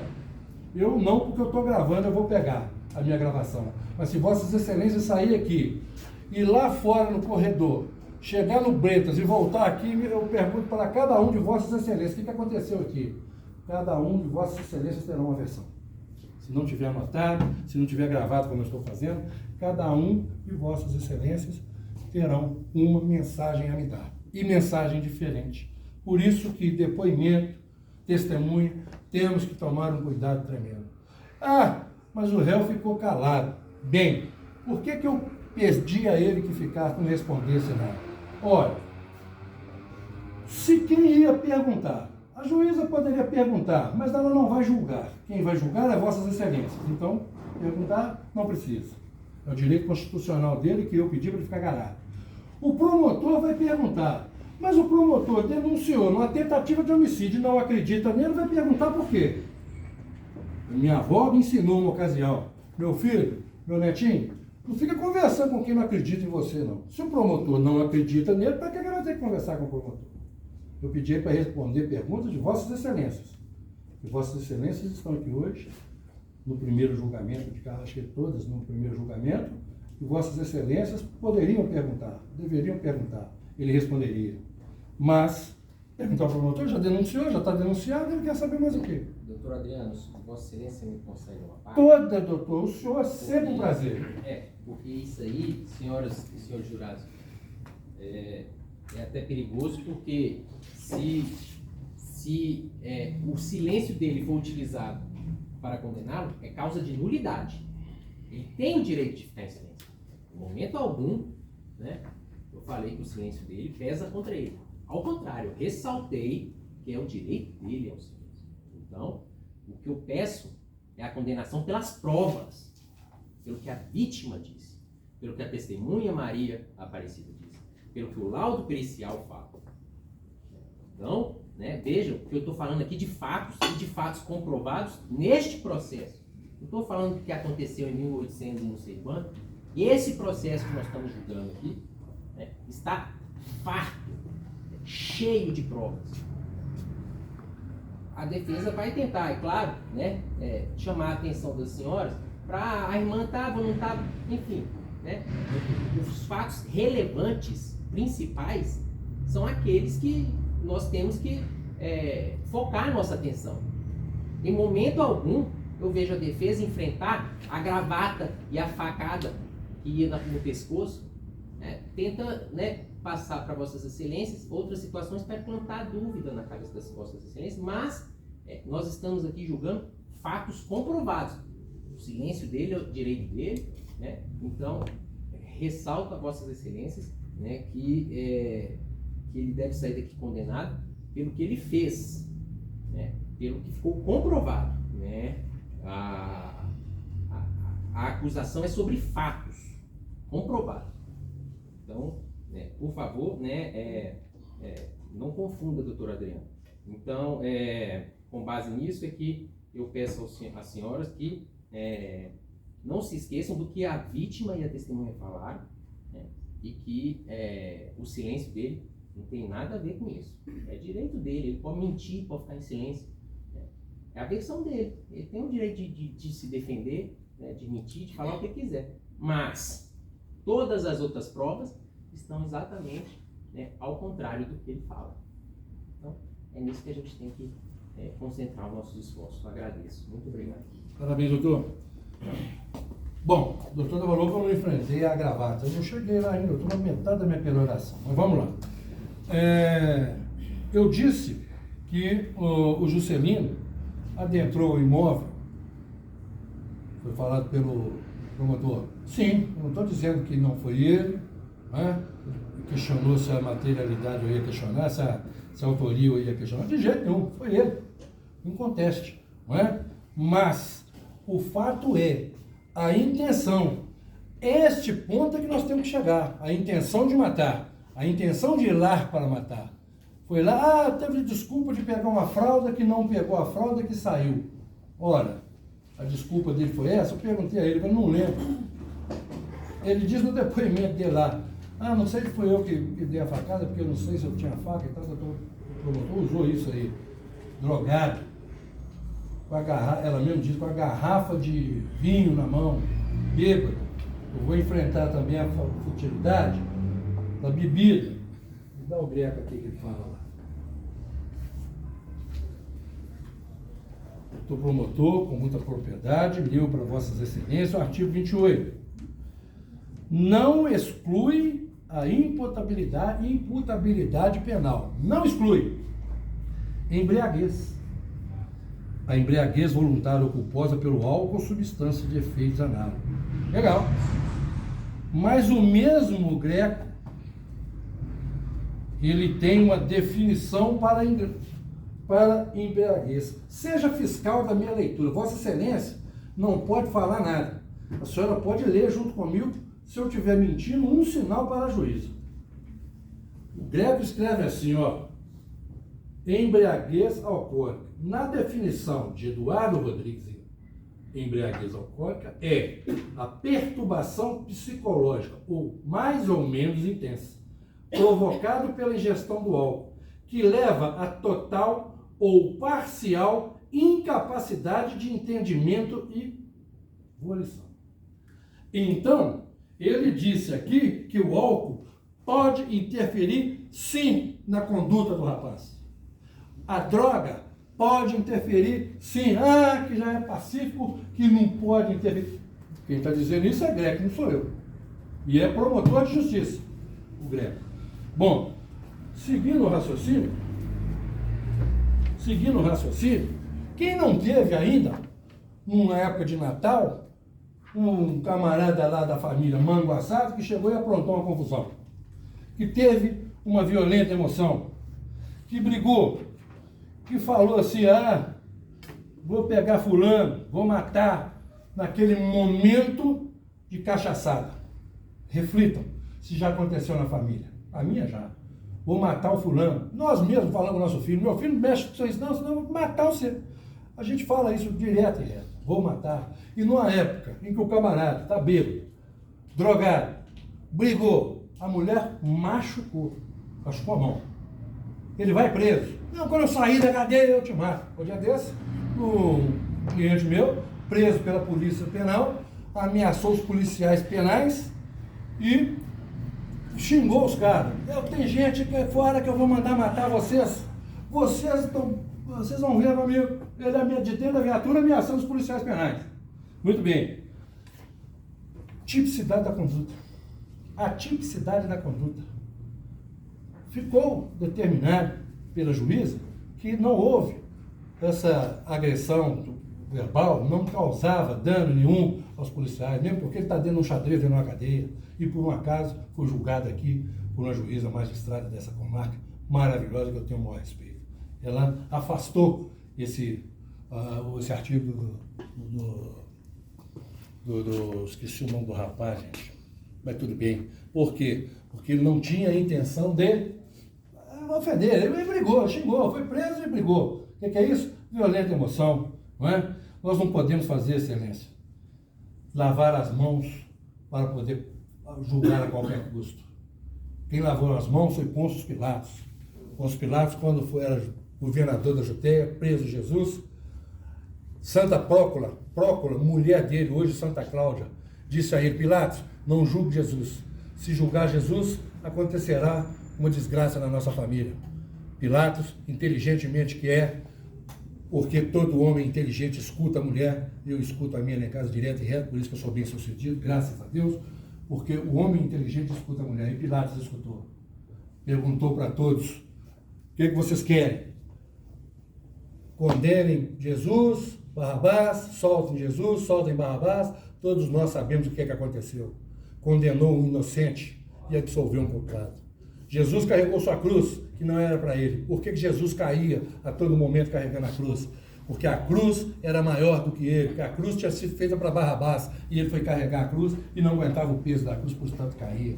eu não, porque eu estou gravando, eu vou pegar a minha gravação, mas se Vossas Excelências saírem aqui, e lá fora no corredor, chegar no Bretas e voltar aqui, eu pergunto para cada um de Vossas Excelências, o que aconteceu aqui? Cada um de Vossas Excelências terá uma versão. Se não tiver anotado, se não tiver gravado como eu estou fazendo, cada um de Vossas Excelências terão uma mensagem a me dar. E mensagem diferente. Por isso que depoimento, testemunha, temos que tomar um cuidado tremendo. Ah, mas o réu ficou calado. Bem, por que eu pedi a ele que ficasse, não respondesse nada? Olha, se quem ia perguntar, a juíza poderia perguntar, mas ela não vai julgar. Quem vai julgar é Vossas Excelências. Então, perguntar não precisa. É o direito constitucional dele que eu pedi para ele ficar calado. O promotor vai perguntar, mas o promotor denunciou numa tentativa de homicídio e não acredita nele, vai perguntar por quê. Minha avó me ensinou uma ocasião, meu filho, meu netinho, não fica conversando com quem não acredita em você, não. Se o promotor não acredita nele, para que ele vai ter que conversar com o promotor? Eu pedi para responder perguntas de Vossas Excelências. E Vossas Excelências estão aqui hoje, no primeiro julgamento de Carlos, acho que todas no primeiro julgamento, e Vossas Excelências poderiam perguntar, deveriam perguntar, ele responderia. Mas, perguntar ao promotor, já denunciou, já está denunciado, ele quer saber mais o quê? Doutor Adriano, Vossa Excelência me concede uma parte? Toda, doutor, o senhor é sempre um prazer. Porque isso aí, senhoras e senhores jurados, é até perigoso, porque se o silêncio dele for utilizado para condená-lo, é causa de nulidade. Ele tem o direito de ficar em silêncio. Em momento algum, né, eu falei que o silêncio dele pesa contra ele. Ao contrário, eu ressaltei que é o direito dele ao silêncio. Então, o que eu peço é a condenação pelas provas, pelo que a vítima disse, pelo que a testemunha Maria Aparecida disse. pelo que o laudo pericial fala. Então, né, vejam que eu estou falando aqui de fatos e de fatos comprovados neste processo. Não estou falando do que aconteceu em 1800 e não sei quanto. E esse processo que nós estamos julgando aqui, né, está farto, cheio de provas. A defesa vai tentar, é claro, né, chamar a atenção das senhoras para a irmã estava, não estava, enfim. Né, os fatos relevantes, principais, são aqueles que nós temos que focar nossa atenção. Em momento algum, eu vejo a defesa enfrentar a gravata e a facada que ia no pescoço, tenta, né, passar para Vossas Excelências outras situações para plantar dúvida na cabeça das Vossas Excelências, mas nós estamos aqui julgando fatos comprovados. O silêncio dele é o direito dele, né? Então, ressalto a Vossas Excelências, né, que ele deve sair daqui condenado pelo que ele fez, né, pelo que ficou comprovado. Né? A acusação é sobre fatos comprovados. Então, né, por favor, né, não confunda, doutor Adriano. Então, com base nisso é que eu peço às senhoras que não se esqueçam do que a vítima e a testemunha falaram, né, e que o silêncio dele não tem nada a ver com isso. É direito dele, ele pode mentir, pode ficar em silêncio. É a versão dele. Ele tem o direito de se defender, né, de mentir, de falar o que quiser. Mas todas as outras provas estão exatamente, né, ao contrário do que ele fala. Então, é nisso que a gente tem que concentrar os nossos esforços. Eu agradeço. Muito obrigado. Parabéns, doutor. Bom, o doutor falou que eu não enfrentei a gravata. Eu não cheguei lá ainda, eu estou na metade da minha peroração. Mas vamos lá. Eu disse que o Juscelino adentrou o imóvel, foi falado pelo promotor. Sim, eu não estou dizendo que não foi ele, né? Questionou se a materialidade eu ia questionar, se a autoria eu ia questionar. De jeito nenhum, foi ele, inconteste, não é? Mas o fato é a intenção. Este ponto é que nós temos que chegar, a intenção de matar, a intenção de ir lá para matar. Foi lá, teve desculpa de pegar uma fralda que não pegou a fralda que saiu. Ora, a desculpa dele foi essa? Eu perguntei a ele, mas não lembro. Ele diz no depoimento dele lá, não sei se foi eu que dei a facada, porque eu não sei se eu tinha faca e tal, o promotor usou isso aí, drogado, com a garrafa, ela mesmo diz, com a garrafa de vinho na mão, bêbado. Eu vou enfrentar também a futilidade da bebida. Me dá o greco aqui que ele fala lá. O promotor, com muita propriedade, leu para Vossas Excelências o artigo 28. Não exclui a imputabilidade penal. Não exclui. Embriaguez. A embriaguez voluntária ou culposa pelo álcool ou substância de efeitos análogos. Legal. Mas o mesmo greco, ele tem uma definição para embriaguez. Seja fiscal da minha leitura. Vossa Excelência não pode falar nada. A senhora pode ler junto comigo. Se eu estiver mentindo, um sinal para juízo. O greco escreve assim, ó. Embriaguez alcoólica. Na definição de Eduardo Rodrigues, embriaguez alcoólica é a perturbação psicológica, ou mais ou menos intensa, provocado pela ingestão do álcool, que leva a total ou parcial incapacidade de entendimento e volição. Então, ele disse aqui que o álcool pode interferir, sim, na conduta do rapaz. A droga pode interferir, sim. Que já é pacífico, que não pode interferir. Quem está dizendo isso é greco, não sou eu. E é promotor de justiça, o greco. Bom, seguindo o raciocínio, quem não teve ainda, numa época de Natal, um camarada lá da família Mango Assado que chegou e aprontou uma confusão, que teve uma violenta emoção, que brigou, que falou assim, vou pegar fulano, vou matar, naquele momento de cachaçada. Reflitam se já aconteceu na família. A minha já. Vou matar o fulano. Nós mesmos falamos com o nosso filho, meu filho não mexe com vocês não, senão eu vou matar você. A gente fala isso direto e reto. Vou matar. E numa época em que o camarada está bêbado, drogado, brigou, a mulher machucou a mão. Ele vai preso. Não, quando eu sair da cadeia eu te mato. Um dia desse, um cliente meu, preso pela polícia penal, ameaçou os policiais penais e xingou os caras. Tem gente aqui fora que eu vou mandar matar vocês. Vocês vão ver, meu amigo, ele de dentro da viatura ameaçando os policiais penais. Muito bem. Tipicidade da conduta. A tipicidade da conduta. Ficou determinado pela juíza que não houve essa agressão verbal, não causava dano nenhum aos policiais, mesmo porque ele está dentro de um xadrez, dentro de uma cadeia, e por um acaso foi julgado aqui por uma juíza magistrada dessa comarca, maravilhosa, que eu tenho o maior respeito. Ela afastou esse artigo esqueci o nome do rapaz, gente, mas tudo bem. Por quê? Porque ele não tinha a intenção de ofender, ele brigou, xingou, foi preso e brigou. O que é isso? Violenta emoção, não é? Nós não podemos fazer, excelência, lavar as mãos para poder julgar a qualquer custo. Quem lavou as mãos foi Pôncio Pilatos. Pôncio Pilatos, quando era governador da Judéia, preso Jesus, Santa Prócula, mulher dele, hoje Santa Cláudia, disse a ele: Pilatos, não julgue Jesus. Se julgar Jesus, acontecerá uma desgraça na nossa família. Pilatos, inteligentemente que é, porque todo homem inteligente escuta a mulher, eu escuto a minha lá em casa direto e reto, por isso que eu sou bem sucedido, graças a Deus, porque o homem inteligente escuta a mulher, e Pilatos escutou. Perguntou para todos: o que vocês querem? Condenem Jesus, Barrabás, soltem Jesus, soltem Barrabás. Todos nós sabemos o que aconteceu. Condenou um inocente e absolveu um culpado. Jesus carregou sua cruz, que não era para ele. Por que Jesus caía a todo momento carregando a cruz? Porque a cruz era maior do que ele, porque a cruz tinha sido feita para Barrabás, e ele foi carregar a cruz e não aguentava o peso da cruz, portanto caía.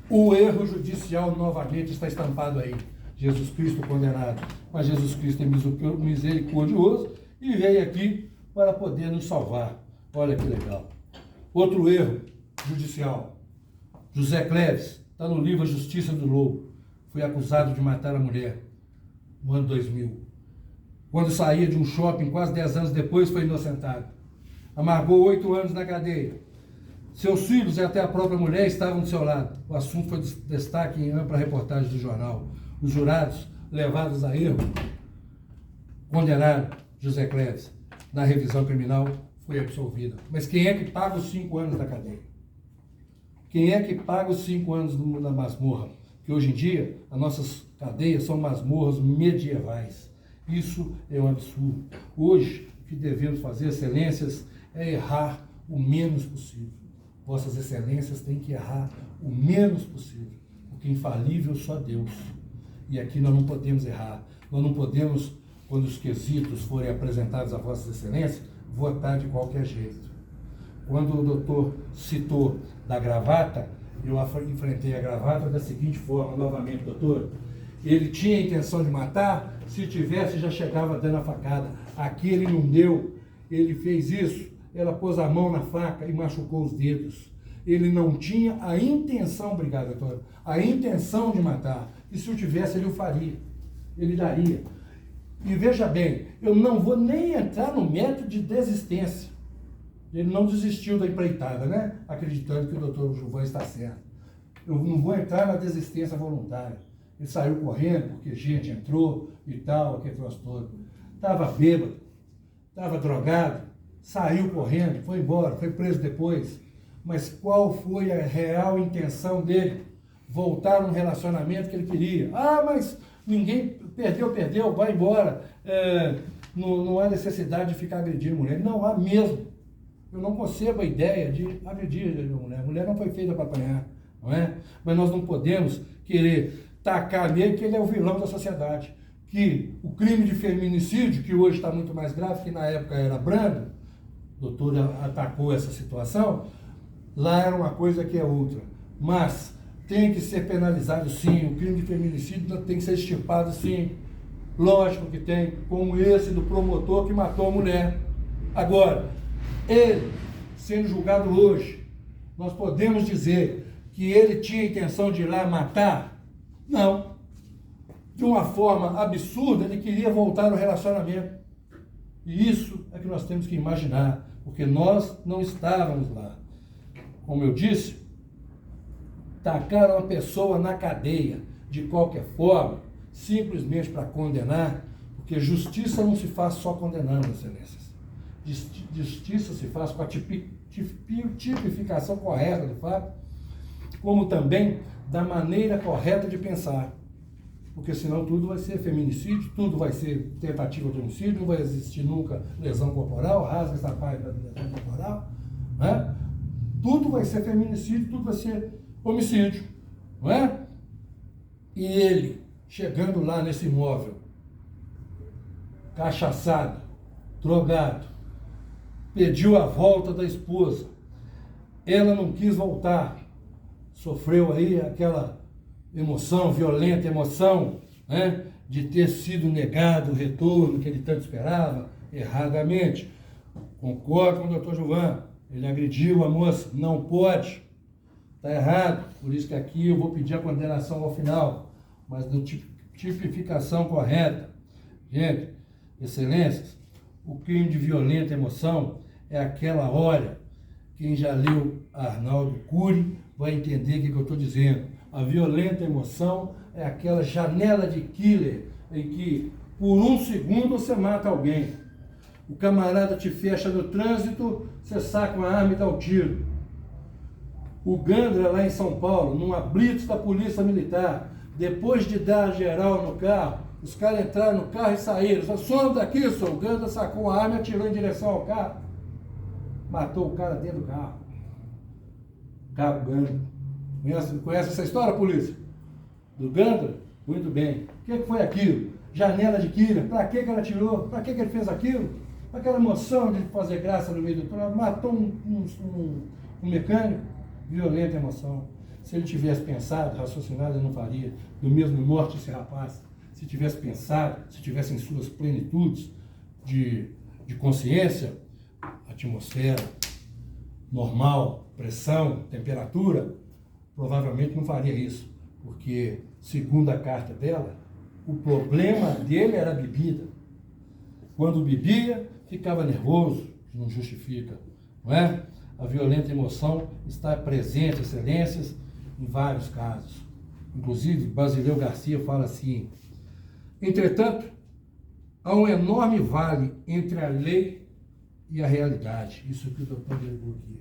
O erro judicial novamente está estampado aí. Jesus Cristo condenado, mas Jesus Cristo é misericordioso e veio aqui para poder nos salvar. Olha que legal. Outro erro judicial. José Cleves, está no livro A Justiça do Lobo, foi acusado de matar a mulher no ano 2000. Quando saía de um shopping, quase 10 anos depois, foi inocentado. Amargou 8 anos na cadeia. Seus filhos e até a própria mulher estavam do seu lado. O assunto foi destaque em ampla reportagem do jornal. Os jurados, levados a erro, condenaram José Cleves. Na revisão criminal, foi absolvido. Mas quem é que paga os 5 anos da cadeia? Quem é que paga os 5 anos na masmorra? Que hoje em dia, as nossas cadeias são masmorras medievais. Isso é um absurdo. Hoje, o que devemos fazer, excelências, é errar o menos possível. Vossas excelências têm que errar o menos possível, porque infalível só Deus. E aqui nós não podemos errar. Nós não podemos, quando os quesitos forem apresentados a vossas excelências, votar de qualquer jeito. Quando o doutor citou da gravata, eu enfrentei a gravata da seguinte forma, novamente, doutor. Ele tinha a intenção de matar, se tivesse já chegava dando a facada. Aqui ele não deu, ele fez isso, ela pôs a mão na faca e machucou os dedos. Ele não tinha a intenção, obrigado, doutor, a intenção de matar. E se o tivesse, ele o faria, ele daria. E veja bem, eu não vou nem entrar no método de desistência. Ele não desistiu da empreitada, né? Acreditando que o doutor Gilvan está certo. Eu não vou entrar na desistência voluntária. Ele saiu correndo porque gente entrou e tal, aquele troço todo. Estava bêbado, estava drogado, saiu correndo, foi embora, foi preso depois. Mas qual foi a real intenção dele? Voltar num relacionamento que ele queria. Ah, mas ninguém perdeu, vai embora. Não há necessidade de ficar agredindo mulher. Não há mesmo. Eu não concebo a ideia de agredir a mulher. A mulher não foi feita para apanhar, não é? Mas nós não podemos querer tacar nele que ele é o vilão da sociedade. Que o crime de feminicídio, que hoje está muito mais grave, que na época era brando, o doutor atacou essa situação, lá era uma coisa que é outra. Mas tem que ser penalizado sim, o crime de feminicídio tem que ser extirpado sim. Lógico que tem, como esse do promotor que matou a mulher. Agora, ele, sendo julgado hoje, nós podemos dizer que ele tinha a intenção de ir lá matar? Não. De uma forma absurda, ele queria voltar ao relacionamento. E isso é que nós temos que imaginar, porque nós não estávamos lá. Como eu disse, tacaram a pessoa na cadeia de qualquer forma, simplesmente para condenar, porque justiça não se faz só condenando, excelências. Justiça se faz com a tipificação correta do fato, como também da maneira correta de pensar. Porque senão tudo vai ser feminicídio, tudo vai ser tentativa de homicídio, não vai existir nunca lesão corporal, rasga essa parte da lesão corporal, né? Tudo vai ser feminicídio, tudo vai ser homicídio, não é? E ele, chegando lá nesse imóvel, cachaçado, drogado, pediu a volta da esposa, ela não quis voltar, sofreu aí aquela emoção, violenta emoção, né, de ter sido negado o retorno que ele tanto esperava, erradamente. Concordo com o doutor Gilvan, ele agrediu a moça, não pode, está errado, por isso que aqui eu vou pedir a condenação ao final, mas na tipificação correta. Gente, excelências, o crime de violenta emoção é aquela hora, quem já leu Arnaldo Cury vai entender o que eu estou dizendo. A violenta emoção é aquela janela de killer em que, por um segundo, você mata alguém. O camarada te fecha no trânsito, você saca uma arma e dá o tiro. O Gandra, lá em São Paulo, numa blitz da Polícia Militar, depois de dar geral no carro, os caras entraram no carro e saíram. Só some daqui, senhor. O Gandra sacou uma arma e atirou em direção ao carro. Matou o cara dentro do carro. Cabo Gandra. Conhece essa história, polícia? Do Gandra? Muito bem. O que foi aquilo? Janela de killer. Para que ela tirou? Para que ele fez aquilo? Aquela emoção de fazer graça no meio do trânsito. Matou um mecânico. Violenta emoção. Se ele tivesse pensado, raciocinado, ele não faria. Do mesmo morte esse rapaz. Se tivesse pensado, se tivesse em suas plenitudes de consciência, atmosfera normal, pressão, temperatura, provavelmente não faria isso, porque, segundo a carta dela, o problema dele era a bebida. Quando bebia, ficava nervoso, não justifica, não é? A violenta emoção está presente, excelências, em vários casos. Inclusive, Basileu Garcia fala assim: entretanto, há um enorme vale entre a lei e a realidade. Isso que o doutor ligou aqui.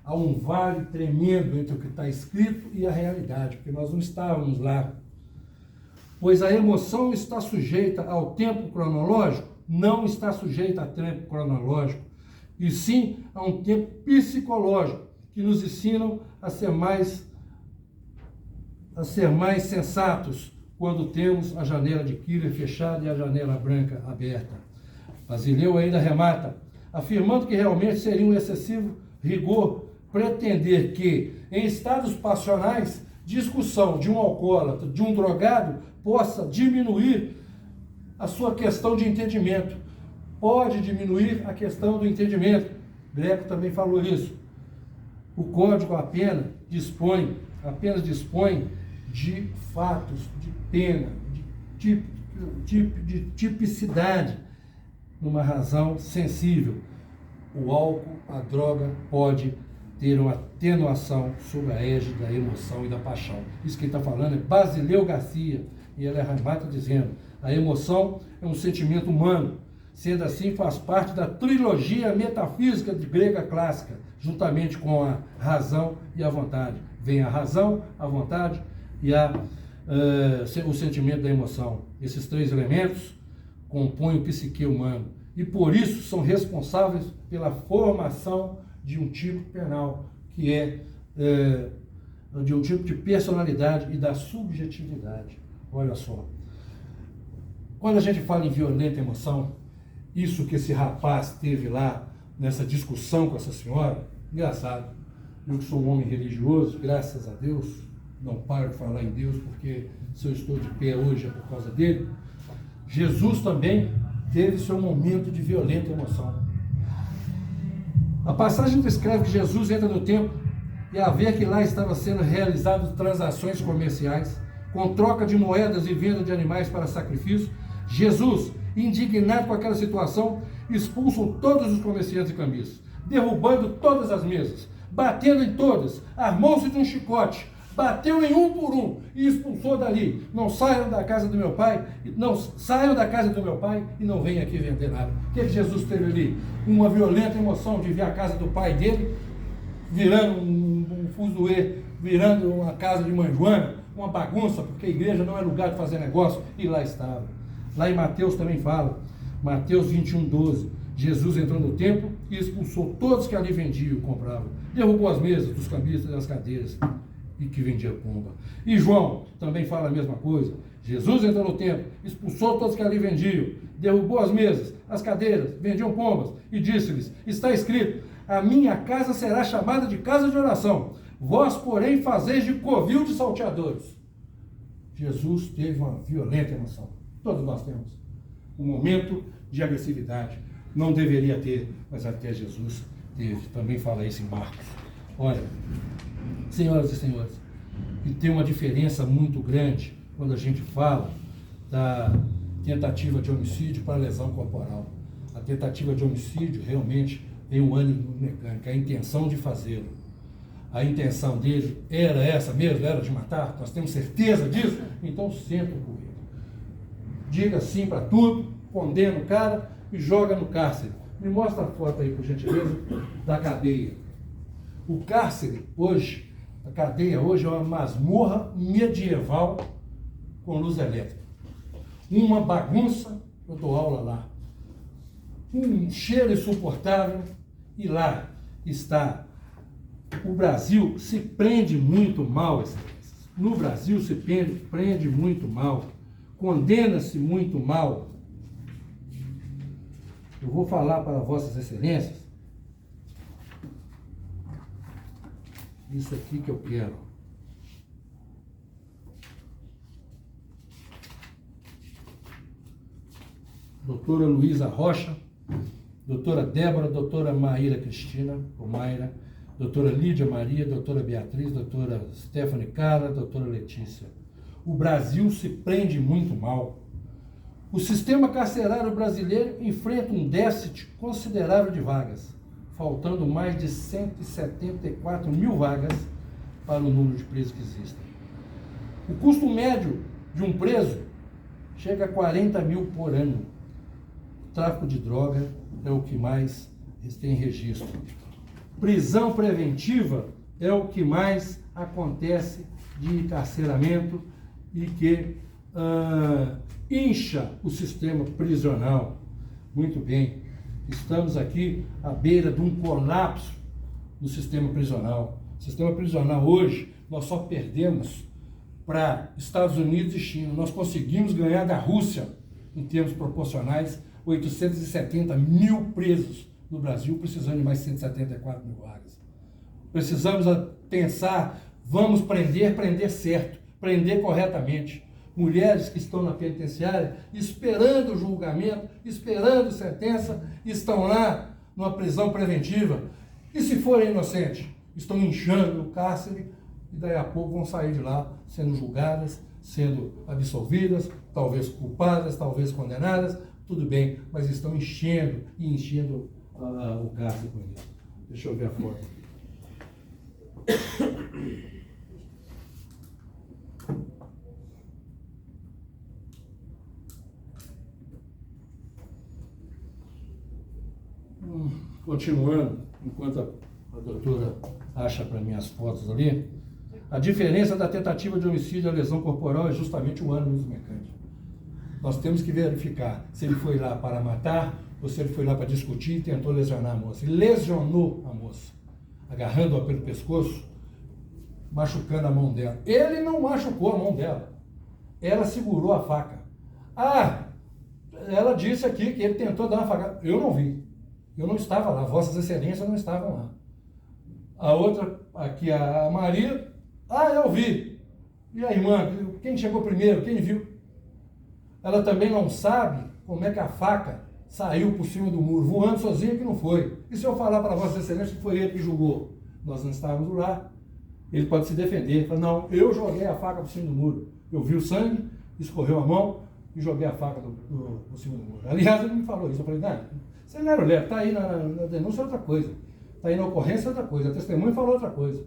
Há um vale tremendo entre o que está escrito e a realidade, porque nós não estávamos lá. Pois a emoção está sujeita ao tempo cronológico? Não está sujeita a tempo cronológico, e sim a um tempo psicológico, que nos ensinam a ser mais sensatos quando temos a janela de killer fechada e a janela branca aberta. Basileu ainda remata, afirmando que realmente seria um excessivo rigor pretender que, em estados passionais, discussão de um alcoólatra, de um drogado, possa diminuir a sua questão de entendimento. Pode diminuir a questão do entendimento. Greco também falou isso. O Código apenas dispõe de fatos, de pena, de tipicidade, numa razão sensível. O álcool, a droga, pode ter uma atenuação sobre a égide da emoção e da paixão. Isso que ele está falando é Basileu Garcia, e ele remata dizendo: a emoção é um sentimento humano, sendo assim faz parte da trilogia metafísica grega clássica, juntamente com a razão e a vontade. Vem a razão, a vontade e o sentimento da emoção. Esses três elementos compõem o psique humano e por isso são responsáveis pela formação de um tipo penal, que é de um tipo de personalidade e da subjetividade. Olha só, quando a gente fala em violenta emoção, isso que esse rapaz teve lá nessa discussão com essa senhora, engraçado, eu que sou um homem religioso, graças a Deus, não paro de falar em Deus, porque se eu estou de pé hoje é por causa dele. Jesus também teve seu momento de violenta emoção. A passagem descreve que Jesus entra no templo e a ver que lá estava sendo realizadas transações comerciais, com troca de moedas e venda de animais para sacrifício. Jesus, indignado com aquela situação, expulsa todos os comerciantes e cambistas, derrubando todas as mesas, batendo em todas, armou-se de um chicote, bateu em um por um e expulsou dali. Não saiam da casa do meu pai, não saiam da casa do meu pai e não venham aqui vender nada. O que Jesus teve ali? Uma violenta emoção de ver a casa do pai dele virando um fuzuê, virando uma casa de manjoana, uma bagunça, porque a igreja não é lugar de fazer negócio, e lá estava. Lá em Mateus também fala, Mateus 21:12, Jesus entrou no templo e expulsou todos que ali vendiam e compravam, derrubou as mesas dos cambistas e as cadeiras e que vendia pomba. E João também fala a mesma coisa. Jesus entrou no templo, expulsou todos que ali vendiam, derrubou as mesas, as cadeiras, vendiam pombas, e disse-lhes: está escrito, a minha casa será chamada de casa de oração, vós, porém, fazeis de covil de salteadores. Jesus teve uma violenta emoção. Todos nós temos um momento de agressividade. Não deveria ter, mas até Jesus teve. Também fala isso em Marcos. Olha, senhoras e senhores, e tem uma diferença muito grande quando a gente fala da tentativa de homicídio para lesão corporal. A tentativa de homicídio realmente tem um ânimo mecânico, a intenção de fazê-lo. A intenção dele era essa mesmo, era de matar? Nós temos certeza disso? Então senta com ele. Diga sim para tudo, condena o cara e joga no cárcere. Me mostra a foto aí, por gentileza, da cadeia. O cárcere hoje, a cadeia hoje é uma masmorra medieval com luz elétrica. Uma bagunça, eu dou aula lá. Um cheiro insuportável, e lá está. O Brasil se prende muito mal, excelências. No Brasil se prende muito mal. Condena-se muito mal. Eu vou falar para vossas excelências isso aqui que eu quero. Doutora Luísa Rocha, doutora Débora, doutora Maíra Cristina, ou Mayra, doutora Lídia Maria, doutora Beatriz, doutora Stephanie Carla, doutora Letícia. O Brasil se prende muito mal. O sistema carcerário brasileiro enfrenta um déficit considerável de vagas, faltando mais de 174 mil vagas para o número de presos que existem. O custo médio de um preso chega a 40 mil por ano. O tráfico de droga é o que mais tem registro. Prisão preventiva é o que mais acontece de encarceramento e que incha o sistema prisional. Muito bem, estamos aqui à beira de um colapso no sistema prisional. O sistema prisional hoje, nós só perdemos para Estados Unidos e China. Nós conseguimos ganhar da Rússia, em termos proporcionais, 870 mil presos no Brasil, precisando de mais 174 mil vagas. Precisamos pensar, vamos prender certo, prender corretamente. Mulheres que estão na penitenciária, esperando o julgamento, esperando sentença, estão lá numa prisão preventiva. E se forem inocentes, estão inchando o cárcere e daí a pouco vão sair de lá sendo julgadas, sendo absolvidas, talvez culpadas, talvez condenadas, tudo bem, mas estão enchendo o cárcere com isso. Deixa eu ver a foto. Continuando, enquanto a doutora acha para mim as fotos ali, a diferença da tentativa de homicídio e a lesão corporal é justamente o ânimo mecânico. Nós temos que verificar se ele foi lá para matar ou se ele foi lá para discutir e tentou lesionar a moça. Ele lesionou a moça, agarrando-a pelo pescoço, machucando a mão dela. Ele não machucou a mão dela, ela segurou a faca. Ela disse aqui que ele tentou dar uma facada. Eu não vi. Eu não estava lá, vossas excelências não estavam lá. A outra, aqui, a Maria, eu vi. E a irmã, quem chegou primeiro, quem viu? Ela também não sabe como é que a faca saiu por cima do muro, voando sozinha que não foi. E se eu falar para Vossa Excelência que foi ele que julgou? Nós não estávamos lá. Ele pode se defender. Fala, não, eu joguei a faca por cima do muro. Eu vi o sangue, escorreu a mão e joguei a faca por cima do muro. Aliás, ele me falou isso. Eu falei, não, você não era o Léo, está aí na denúncia é outra coisa. Está aí na ocorrência é outra coisa. A testemunha falou outra coisa.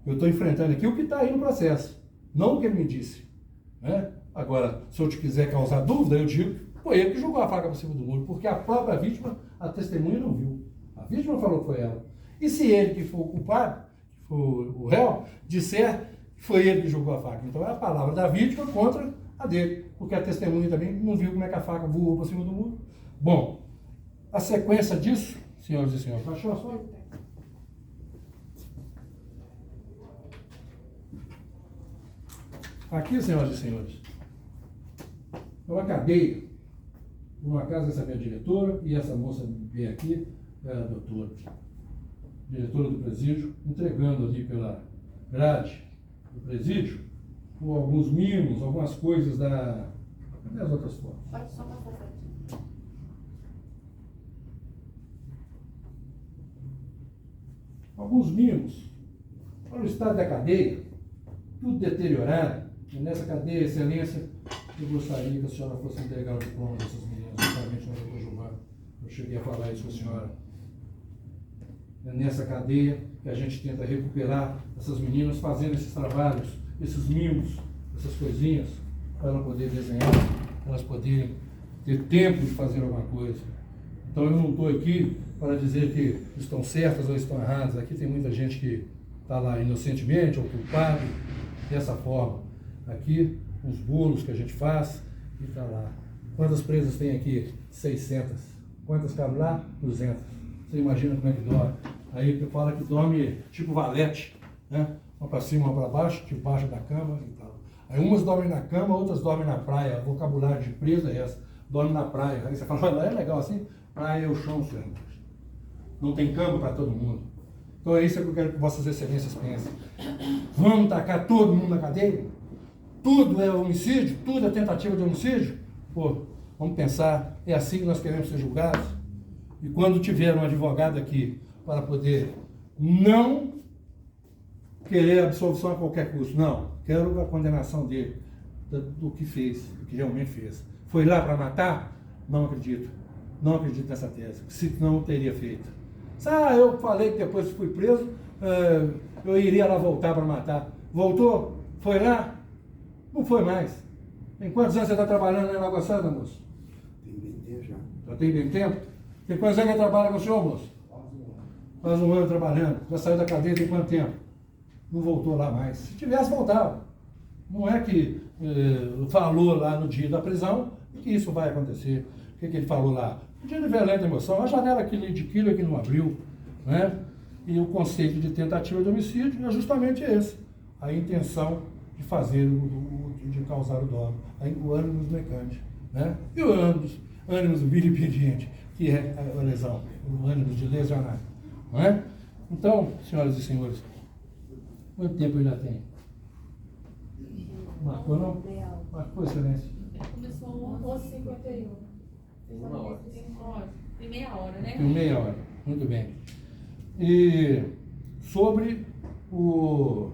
Eu estou enfrentando aqui o que está aí no processo, não o que ele me disse. Né? Agora, se eu te quiser causar dúvida, eu digo, foi ele que jogou a faca por cima do muro, porque a própria vítima, a testemunha não viu. A vítima falou que foi ela. E se ele que for o culpado, que for o réu, disser que foi ele que jogou a faca? Então é a palavra da vítima contra a dele, porque a testemunha também não viu como é que a faca voou por cima do muro. Bom, a sequência disso, senhoras e senhores, achou só? Aqui, senhoras e senhores, eu acabei, por uma casa, essa minha diretora, e essa moça veio aqui, é a doutora, diretora do presídio, entregando ali pela grade do presídio, com alguns mimos, algumas coisas da... Cadê as outras fotos? Pode só passar certinho. Alguns mimos. Olha o estado da cadeia, tudo deteriorado. E nessa cadeia, excelência, eu gostaria que a senhora fosse entregar o diploma dessas meninas, justamente no doutor Gilmar. Eu cheguei a falar isso com a senhora. É nessa cadeia que a gente tenta recuperar essas meninas fazendo esses trabalhos, esses mimos, essas coisinhas, para elas poderem desenhar, para elas poderem ter tempo de fazer alguma coisa. Então eu não estou aqui para dizer que estão certas ou estão erradas. Aqui tem muita gente que está lá inocentemente ou culpado, dessa forma. Aqui, os bolos que a gente faz, e está lá. Quantas presas tem aqui? 600. Quantas cabem lá? 200. Você imagina como é que dorme. Aí fala que dorme tipo valete, né? Uma para cima, uma para baixo, debaixo da cama e tal. Aí umas dormem na cama, outras dormem na praia. O vocabulário de presa é essa. Dorme na praia. Aí você fala, lá é legal assim? Praia é o chão, senhor. Não tem cama para todo mundo. Então é isso que eu quero que Vossas Excelências pensem. Vamos tacar todo mundo na cadeia? Tudo é homicídio? Tudo é tentativa de homicídio? Pô, vamos pensar, é assim que nós queremos ser julgados? E quando tiver um advogado aqui para poder não querer absolvição a qualquer custo, não, quero a condenação dele, do que fez, do que realmente fez. Foi lá para matar? Não acredito. Não acredito nessa tese, se não teria feito. Eu falei que depois que fui preso, eu iria lá voltar para matar. Voltou? Foi lá? Não foi mais. Tem quantos anos você está trabalhando na Lagoa Santa, moço? Tem bem tempo já. Já tem bem tempo? Tem quantos anos que trabalha com o senhor, moço? Faz um ano trabalhando. Já saiu da cadeia tem quanto tempo? Não voltou lá mais. Se tivesse, voltava. Não é que falou lá no dia da prisão que isso vai acontecer. O que ele falou lá? Um dia de violenta emoção, a janela de quilo que não abriu, né? E o conceito de tentativa de homicídio é justamente esse, a intenção de fazer, de causar o dano, o ânimo mecânico, né? E o ânimo vilipendiente, que é a lesão, o ânimo de lesionar, não é? Então, senhoras e senhores, quanto tempo eu já tenho? Marcou não? Marcou, excelência? Começou 11h51. Uma hora. Tem meia hora, né? Tem meia hora, muito bem. E sobre o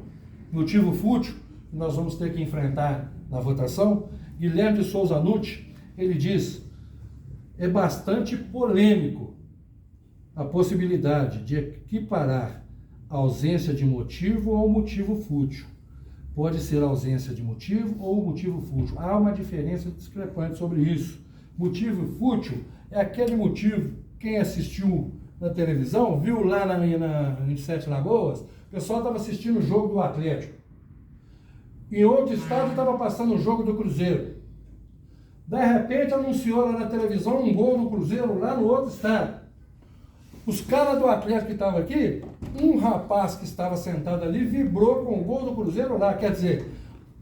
motivo fútil que nós vamos ter que enfrentar na votação, Guilherme de Souza Nutti, ele diz, é bastante polêmico a possibilidade de equiparar a ausência de motivo ao motivo fútil. Pode ser ausência de motivo ou motivo fútil. Há uma diferença discrepante sobre isso. Motivo fútil é aquele motivo, quem assistiu na televisão, viu lá em Sete Lagoas, o pessoal estava assistindo o jogo do Atlético. Em outro estado estava passando o jogo do Cruzeiro. De repente anunciou lá na televisão um gol do Cruzeiro lá no outro estado. Os caras do Atlético que estavam aqui, um rapaz que estava sentado ali vibrou com o gol do Cruzeiro lá. Quer dizer,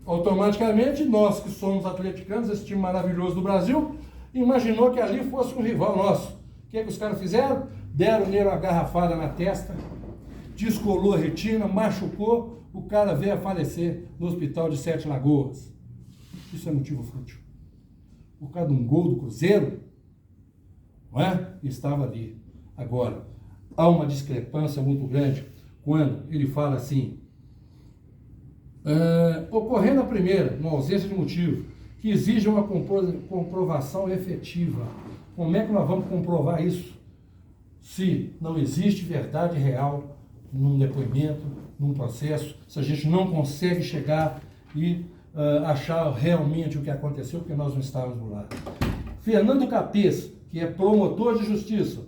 automaticamente nós que somos atleticanos, esse time maravilhoso do Brasil, imaginou que ali fosse um rival nosso. O que os caras fizeram? Deram nele uma garrafada na testa, descolou a retina, machucou, o cara veio a falecer no hospital de Sete Lagoas. Isso é motivo fútil. Por causa de um gol do Cruzeiro, não é? Estava ali. Agora, há uma discrepância muito grande quando ele fala assim, ocorrendo a primeira, uma ausência de motivo, que exige uma comprovação efetiva. Como é que nós vamos comprovar isso? Se não existe verdade real num depoimento, num processo, se a gente não consegue chegar e achar realmente o que aconteceu, porque nós não estávamos lá. Fernando Capês, que é promotor de justiça,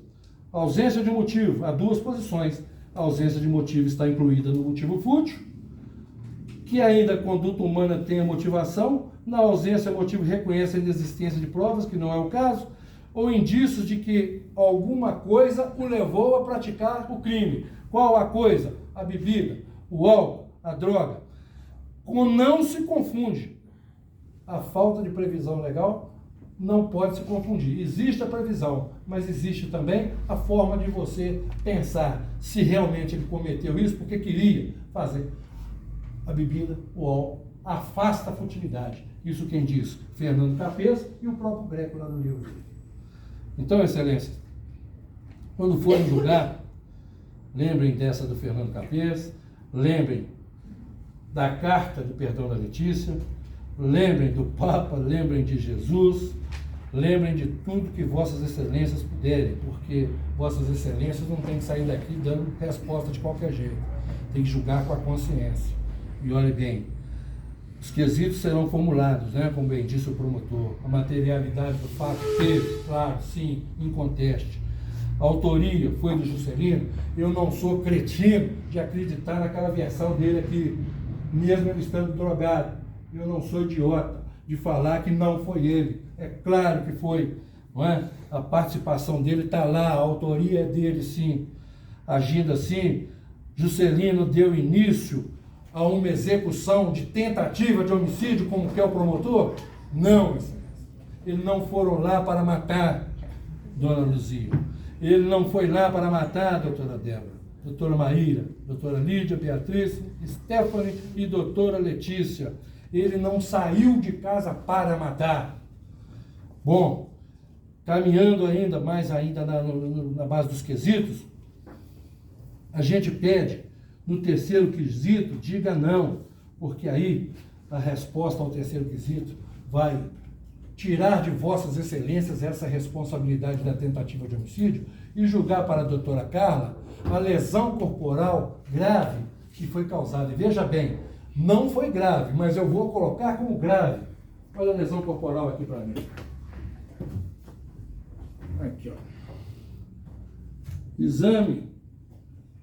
ausência de motivo, há duas posições. A ausência de motivo está incluída no motivo fútil, que ainda a conduta humana tenha motivação, na ausência o motivo reconhece a inexistência de provas, que não é o caso, ou indícios de que alguma coisa o levou a praticar o crime. Qual a coisa? A bebida, o álcool, a droga. Não se confunde. A falta de previsão legal não pode se confundir. Existe a previsão, mas existe também a forma de você pensar se realmente ele cometeu isso porque queria fazer. A bebida, o álcool, afasta a futilidade. Isso quem diz? Fernando Capês e o próprio Greco lá no livro dele. Então, Excelência, quando forem julgar, lembrem dessa do Fernando Capês, lembrem da carta de perdão da Letícia, lembrem do Papa, lembrem de Jesus, lembrem de tudo que Vossas Excelências puderem, porque Vossas Excelências não tem que sair daqui dando resposta de qualquer jeito, tem que julgar com a consciência. E olhe bem, os quesitos serão formulados, né, como bem disse o promotor. A materialidade do fato teve, claro, sim, inconteste. A autoria foi do Juscelino. Eu não sou cretino de acreditar naquela versão dele aqui, mesmo ele estando drogado. Eu não sou idiota de falar que não foi ele. É claro que foi, não é? A participação dele está lá, a autoria é dele, sim. Agindo assim, Juscelino deu início a uma execução de tentativa de homicídio, como quer o promotor? Não, eles não foram lá para matar Dona Luzia. Ele não foi lá para matar a doutora Débora, doutora Maíra, doutora Lídia, Beatriz, Stephanie e doutora Letícia. Ele não saiu de casa para matar. Bom, caminhando ainda mais ainda na base dos quesitos, a gente pede no terceiro quesito, diga não, porque aí a resposta ao terceiro quesito vai tirar de Vossas Excelências essa responsabilidade da tentativa de homicídio e julgar para a doutora Carla a lesão corporal grave que foi causada. E veja bem, não foi grave, mas eu vou colocar como grave. Olha a lesão corporal aqui para mim. Aqui, ó. Exame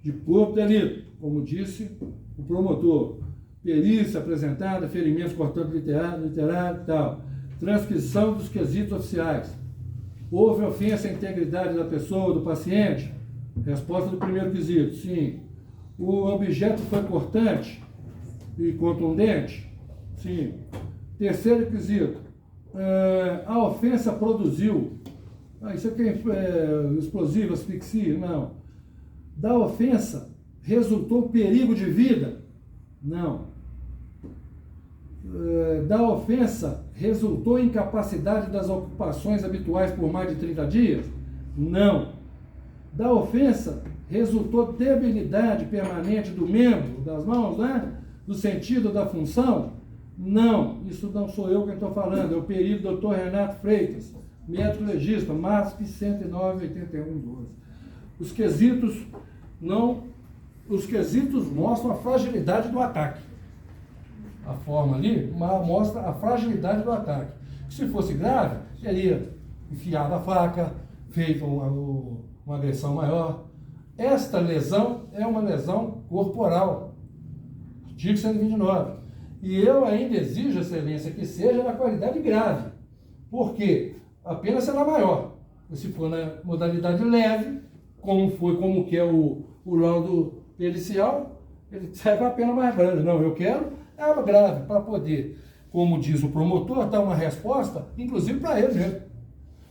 de corpo de delito, como disse o promotor. Perícia apresentada, ferimentos cortantes literário e tal. Transcrição dos quesitos oficiais. Houve ofensa à integridade da pessoa, do paciente? Resposta do primeiro quesito, sim. O objeto foi cortante e contundente? Sim. Terceiro quesito. A ofensa produziu... isso aqui é explosivo, asfixia? Não. Da ofensa resultou perigo de vida? Não. Da ofensa resultou incapacidade das ocupações habituais por mais de 30 dias? Não. Da ofensa resultou debilidade permanente do membro, das mãos, né? Do sentido da função? Não. Isso não sou eu quem estou falando, é o perito Dr. Renato Freitas, médico legista, MASP 109-81-12. Os quesitos mostram a fragilidade do ataque. A forma ali mostra a fragilidade do ataque. Se fosse grave, teria enfiado a faca, feito uma agressão maior. Esta lesão é uma lesão corporal. Artigo 129. E eu ainda exijo, Excelência, que seja na qualidade grave. Por quê? A pena será maior. Se for na modalidade leve, como que é o laudo pericial, ele serve a pena mais grande. Não, eu quero ela grave, para poder, como diz o promotor, dar uma resposta, inclusive para ele mesmo.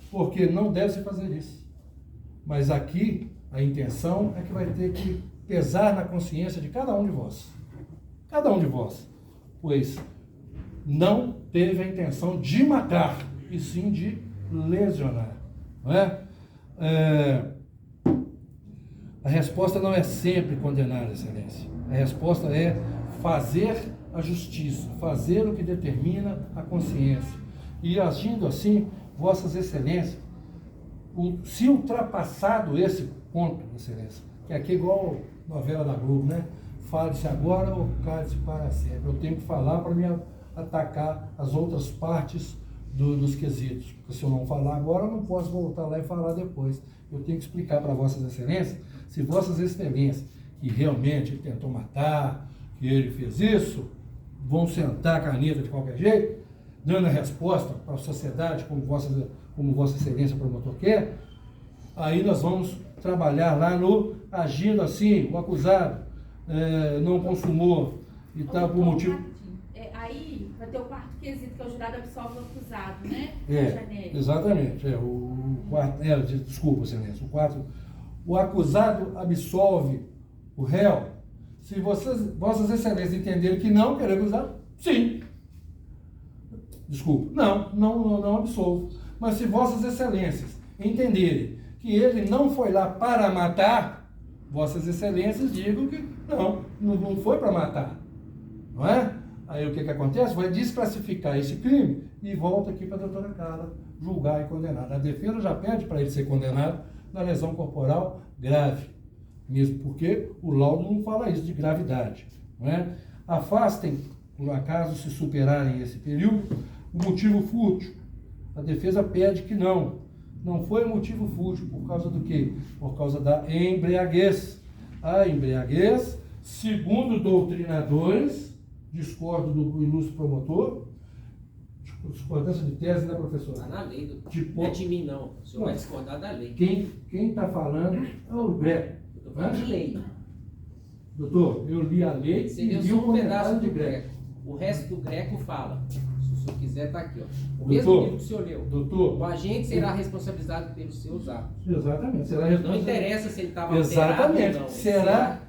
Porque não deve se fazer isso. Mas aqui, a intenção é que vai ter que pesar na consciência de cada um de vós. Cada um de vós. Pois não teve a intenção de matar, e sim de lesionar. Não é? A resposta não é sempre condenar, Excelência. A resposta é fazer a justiça, fazer o que determina a consciência. E agindo assim, Vossas Excelências, se ultrapassado esse ponto, Excelência, que aqui é igual novela da Globo, né? Fale-se agora ou cale-se para sempre. Eu tenho que falar para me atacar as outras partes dos quesitos. Porque se eu não falar agora, eu não posso voltar lá e falar depois. Eu tenho que explicar para Vossas Excelências, se Vossas Excelências, que realmente ele tentou matar, que ele fez isso, vão sentar a caneta de qualquer jeito, dando a resposta para a sociedade, como Vossa Excelência promotor quer, aí nós vamos trabalhar lá no agindo assim, o acusado não consumou e tal por motivo... Aí vai ter o quarto quesito, que é o jurado absolve o acusado, né? Exatamente. O quarto, desculpa, Excelência. O acusado absolve o réu. Se Vossas Excelências entenderem que não, quer acusar, sim. Desculpa. Não absolvo. Mas se Vossas Excelências entenderem que ele não foi lá para matar, Vossas Excelências digam que não foi para matar. Não é? Aí o que acontece? Vai desclassificar esse crime e volta aqui para a doutora Carla julgar e condenar. A defesa já pede para ele ser condenado na lesão corporal grave, mesmo porque o laudo não fala isso de gravidade. Não é? Afastem, por acaso, se superarem esse período, o motivo fútil. A defesa pede que não foi motivo fútil. Por causa do quê? Por causa da embriaguez. A embriaguez, segundo doutrinadores, discordo do ilustre promotor, discordância de tese, né, professor? Está na lei, não é de mim não, o senhor vai discordar da lei. Quem está falando é o Greco. Eu estou falando de lei. Doutor, eu li a lei Você e leu li só o um comentário pedaço de do Greco. Greco. O resto do Greco fala. Se o senhor quiser, está aqui. Ó. O Doutor, mesmo livro que o senhor leu. Doutor, O agente será responsabilizado pelos seus atos. exatamente. Não interessa se ele estava alterado Exatamente. ou não.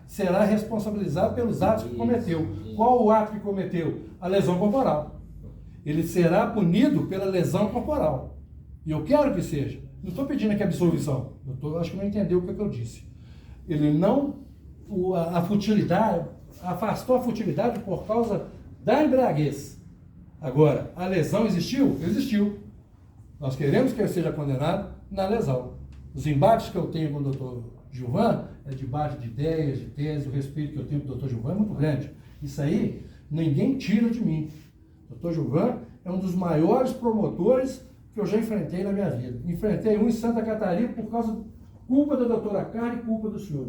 Será responsabilizado pelos atos que cometeu. Qual o ato que cometeu? A lesão corporal. Ele será punido pela lesão corporal. E eu quero que seja. Não estou pedindo aqui absolvição. Acho que não entendeu o que eu disse. Ele não... A futilidade... Afastou a futilidade por causa da embriaguez. Agora, a lesão existiu? Existiu. Nós queremos que ele seja condenado na lesão. Os embates que eu tenho com o doutor Gilvan é debate de ideias, de teses, o respeito que eu tenho com o doutor Gilvan é muito grande. Isso aí, ninguém tira de mim. O doutor Gilvan é um dos maiores promotores que eu já enfrentei na minha vida. Enfrentei um em Santa Catarina por causa culpa da doutora Carla e culpa do senhor.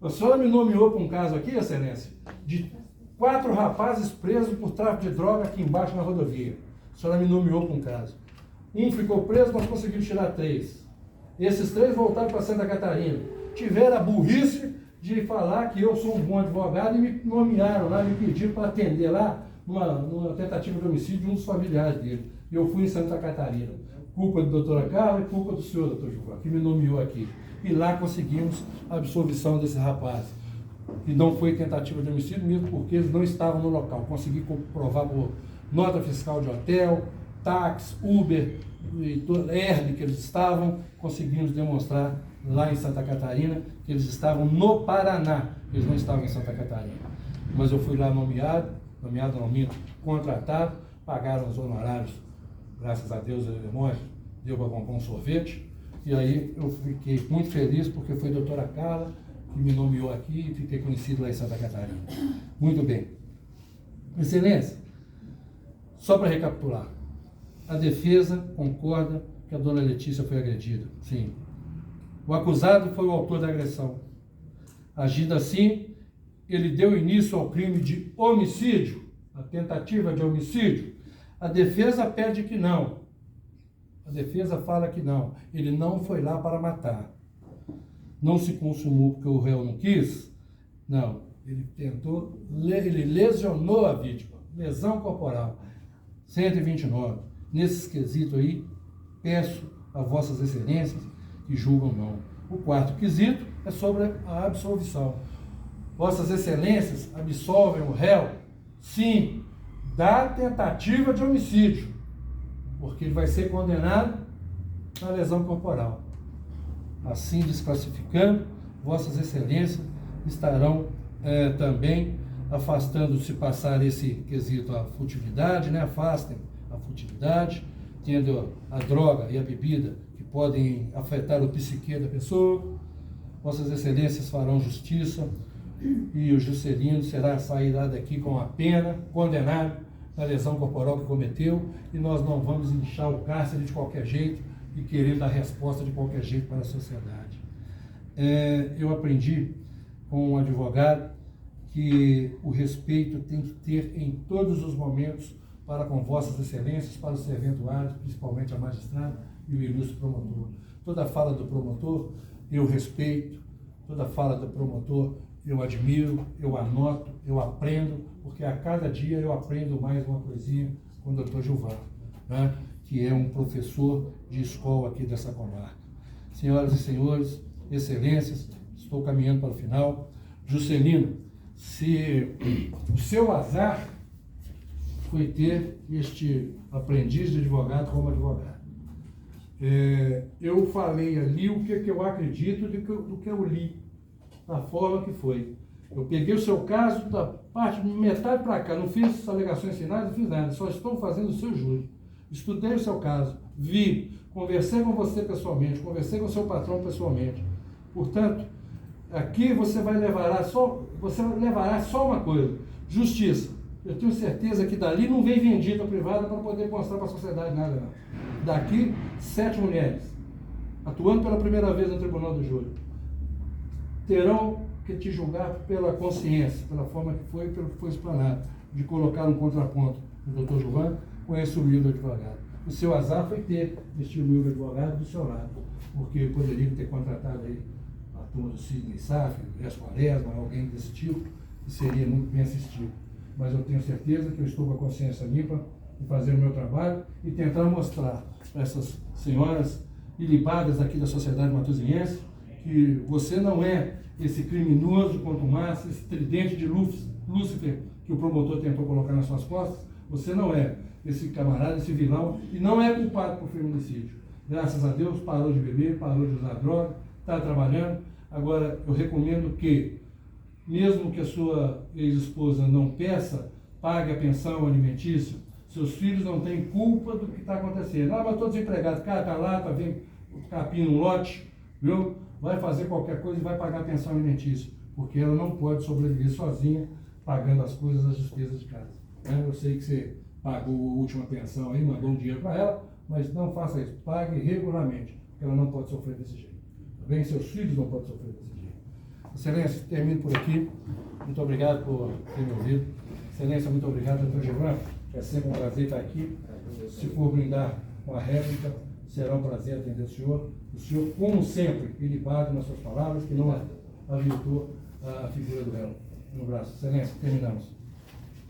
A senhora me nomeou para um caso aqui, Excelência, de 4 rapazes presos por tráfico de droga aqui embaixo na rodovia. A senhora me nomeou para um caso. Um ficou preso, nós conseguimos tirar 3. Esses 3 voltaram para Santa Catarina. Tiveram a burrice de falar que eu sou um bom advogado e me nomearam lá, me pediram para atender lá numa tentativa de homicídio de um dos familiares dele. E eu fui em Santa Catarina. Culpa da doutora Carla e culpa do senhor, doutor Gilvan, que me nomeou aqui. E lá conseguimos a absolvição desses rapazes. E não foi tentativa de homicídio, mesmo porque eles não estavam no local. Consegui comprovar por nota fiscal de hotel, táxi, Uber, Herb que eles estavam. Conseguimos demonstrar lá em Santa Catarina que eles estavam no Paraná, eles não estavam em Santa Catarina. Mas eu fui lá nomeado não minto, contratado, pagaram os honorários, graças a Deus, deu para comprar um sorvete. E aí eu fiquei muito feliz porque foi a doutora Carla que me nomeou aqui e fiquei conhecido lá em Santa Catarina. Muito bem. Excelência, só para recapitular, a defesa concorda que a dona Letícia foi agredida. Sim. O acusado foi o autor da agressão. Agindo assim, ele deu início ao crime de homicídio, a tentativa de homicídio. A defesa pede que não. A defesa fala que não. Ele não foi lá para matar. Não se consumou porque o réu não quis? Não. Ele lesionou a vítima. Lesão corporal. 129. Nesse quesito aí, peço a Vossas Excelências que julgam não. O quarto quesito é sobre a absolvição. Vossas Excelências absolvem o réu, sim, da tentativa de homicídio, porque ele vai ser condenado na lesão corporal. Assim, desclassificando, Vossas Excelências estarão também afastando, se passar esse quesito a futilidade, né? Afastem a futilidade, tendo a droga e a bebida que podem afetar o psique da pessoa. Vossas Excelências farão justiça e o Juscelino sairá daqui com a pena, condenado na lesão corporal que cometeu, e nós não vamos inchar o cárcere de qualquer jeito e querer dar resposta de qualquer jeito para a sociedade. Eu aprendi com um advogado que o respeito tem que ter em todos os momentos para com Vossas Excelências, para os serventuários, principalmente a magistrada e o ilustre promotor. Toda fala do promotor eu respeito, toda fala do promotor eu admiro, eu anoto, eu aprendo, porque a cada dia eu aprendo mais uma coisinha com o Dr. Gilvar, né? Que é um professor de escola aqui dessa comarca. Senhoras e senhores, excelências, estou caminhando para o final. Juscelino, se o seu azar foi ter este aprendiz de advogado como advogado. Eu falei ali o que eu acredito do que eu li, da forma que foi. Eu peguei o seu caso da parte, metade para cá, não fiz alegações finais, não fiz nada, só estou fazendo o seu júri. Estudei o seu caso, vi, conversei com você pessoalmente, conversei com o seu patrão pessoalmente. Portanto, aqui você levará só uma coisa, justiça. Eu tenho certeza que dali não vem vendida privada para poder mostrar para a sociedade nada, não. Daqui, 7 mulheres, atuando pela primeira vez no Tribunal do Júri, terão que te julgar pela consciência, pela forma que foi, pelo que foi explanado, de colocar um contraponto do Dr. Gilvan com esse humilde advogado. O seu azar foi ter este humilde advogado do seu lado, porque poderia ter contratado aí a turma do Sidney Saf, Lécio Quaresma, alguém desse tipo, que seria muito bem assistido. Mas eu tenho certeza que eu estou com a consciência limpa de fazer o meu trabalho e tentar mostrar para essas senhoras ilibadas aqui da sociedade matosinhense que você não é esse criminoso contumaz, esse tridente de Lúcifer que o promotor tentou colocar nas suas costas. Você não é esse camarada, esse vilão, e não é culpado por feminicídio. Graças a Deus, parou de beber, parou de usar droga, está trabalhando. Agora, eu recomendo que, mesmo que a sua ex-esposa não peça, pague a pensão alimentícia, seus filhos não têm culpa do que está acontecendo. Ah, mas eu estou desempregado, cara, está lá, está vendo capim no lote, viu? Vai fazer qualquer coisa e vai pagar a pensão alimentícia, porque ela não pode sobreviver sozinha pagando as coisas das despesas de casa. Eu sei que você pagou a última pensão aí, mandou um dinheiro para ela, mas não faça isso, pague regularmente, porque ela não pode sofrer desse jeito. Tá bem? Seus filhos não podem sofrer desse jeito. Excelência, termino por aqui. Muito obrigado por ter me ouvido. Excelência, muito obrigado, doutor Gilvan. É sempre um prazer estar aqui. Se for brindar com a réplica, será um prazer atender o senhor. O senhor, como sempre, ilibado nas suas palavras, que não aviltou a figura do réu. Um abraço. Excelência, terminamos.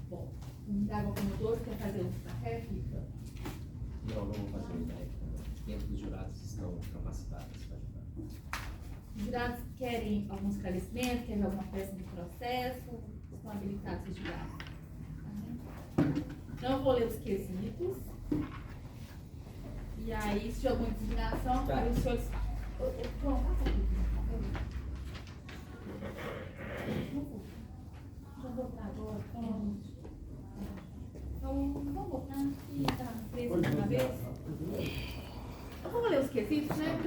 Bom, o promotor quer fazer uma réplica? Não vou fazer uma réplica. Dentro dos jurados estão capacitados para ajudar. Os jurados querem algum esclarecimento, querem alguma peça de processo, estão habilitados os jurados. Então, eu vou ler os quesitos. E aí, se tiver alguma indignação, aí os senhores falam. Pronto, passa aqui. Vou votar agora. Então, vamos votar. E tá preso de uma vez. Eu vou ler os quesitos, né?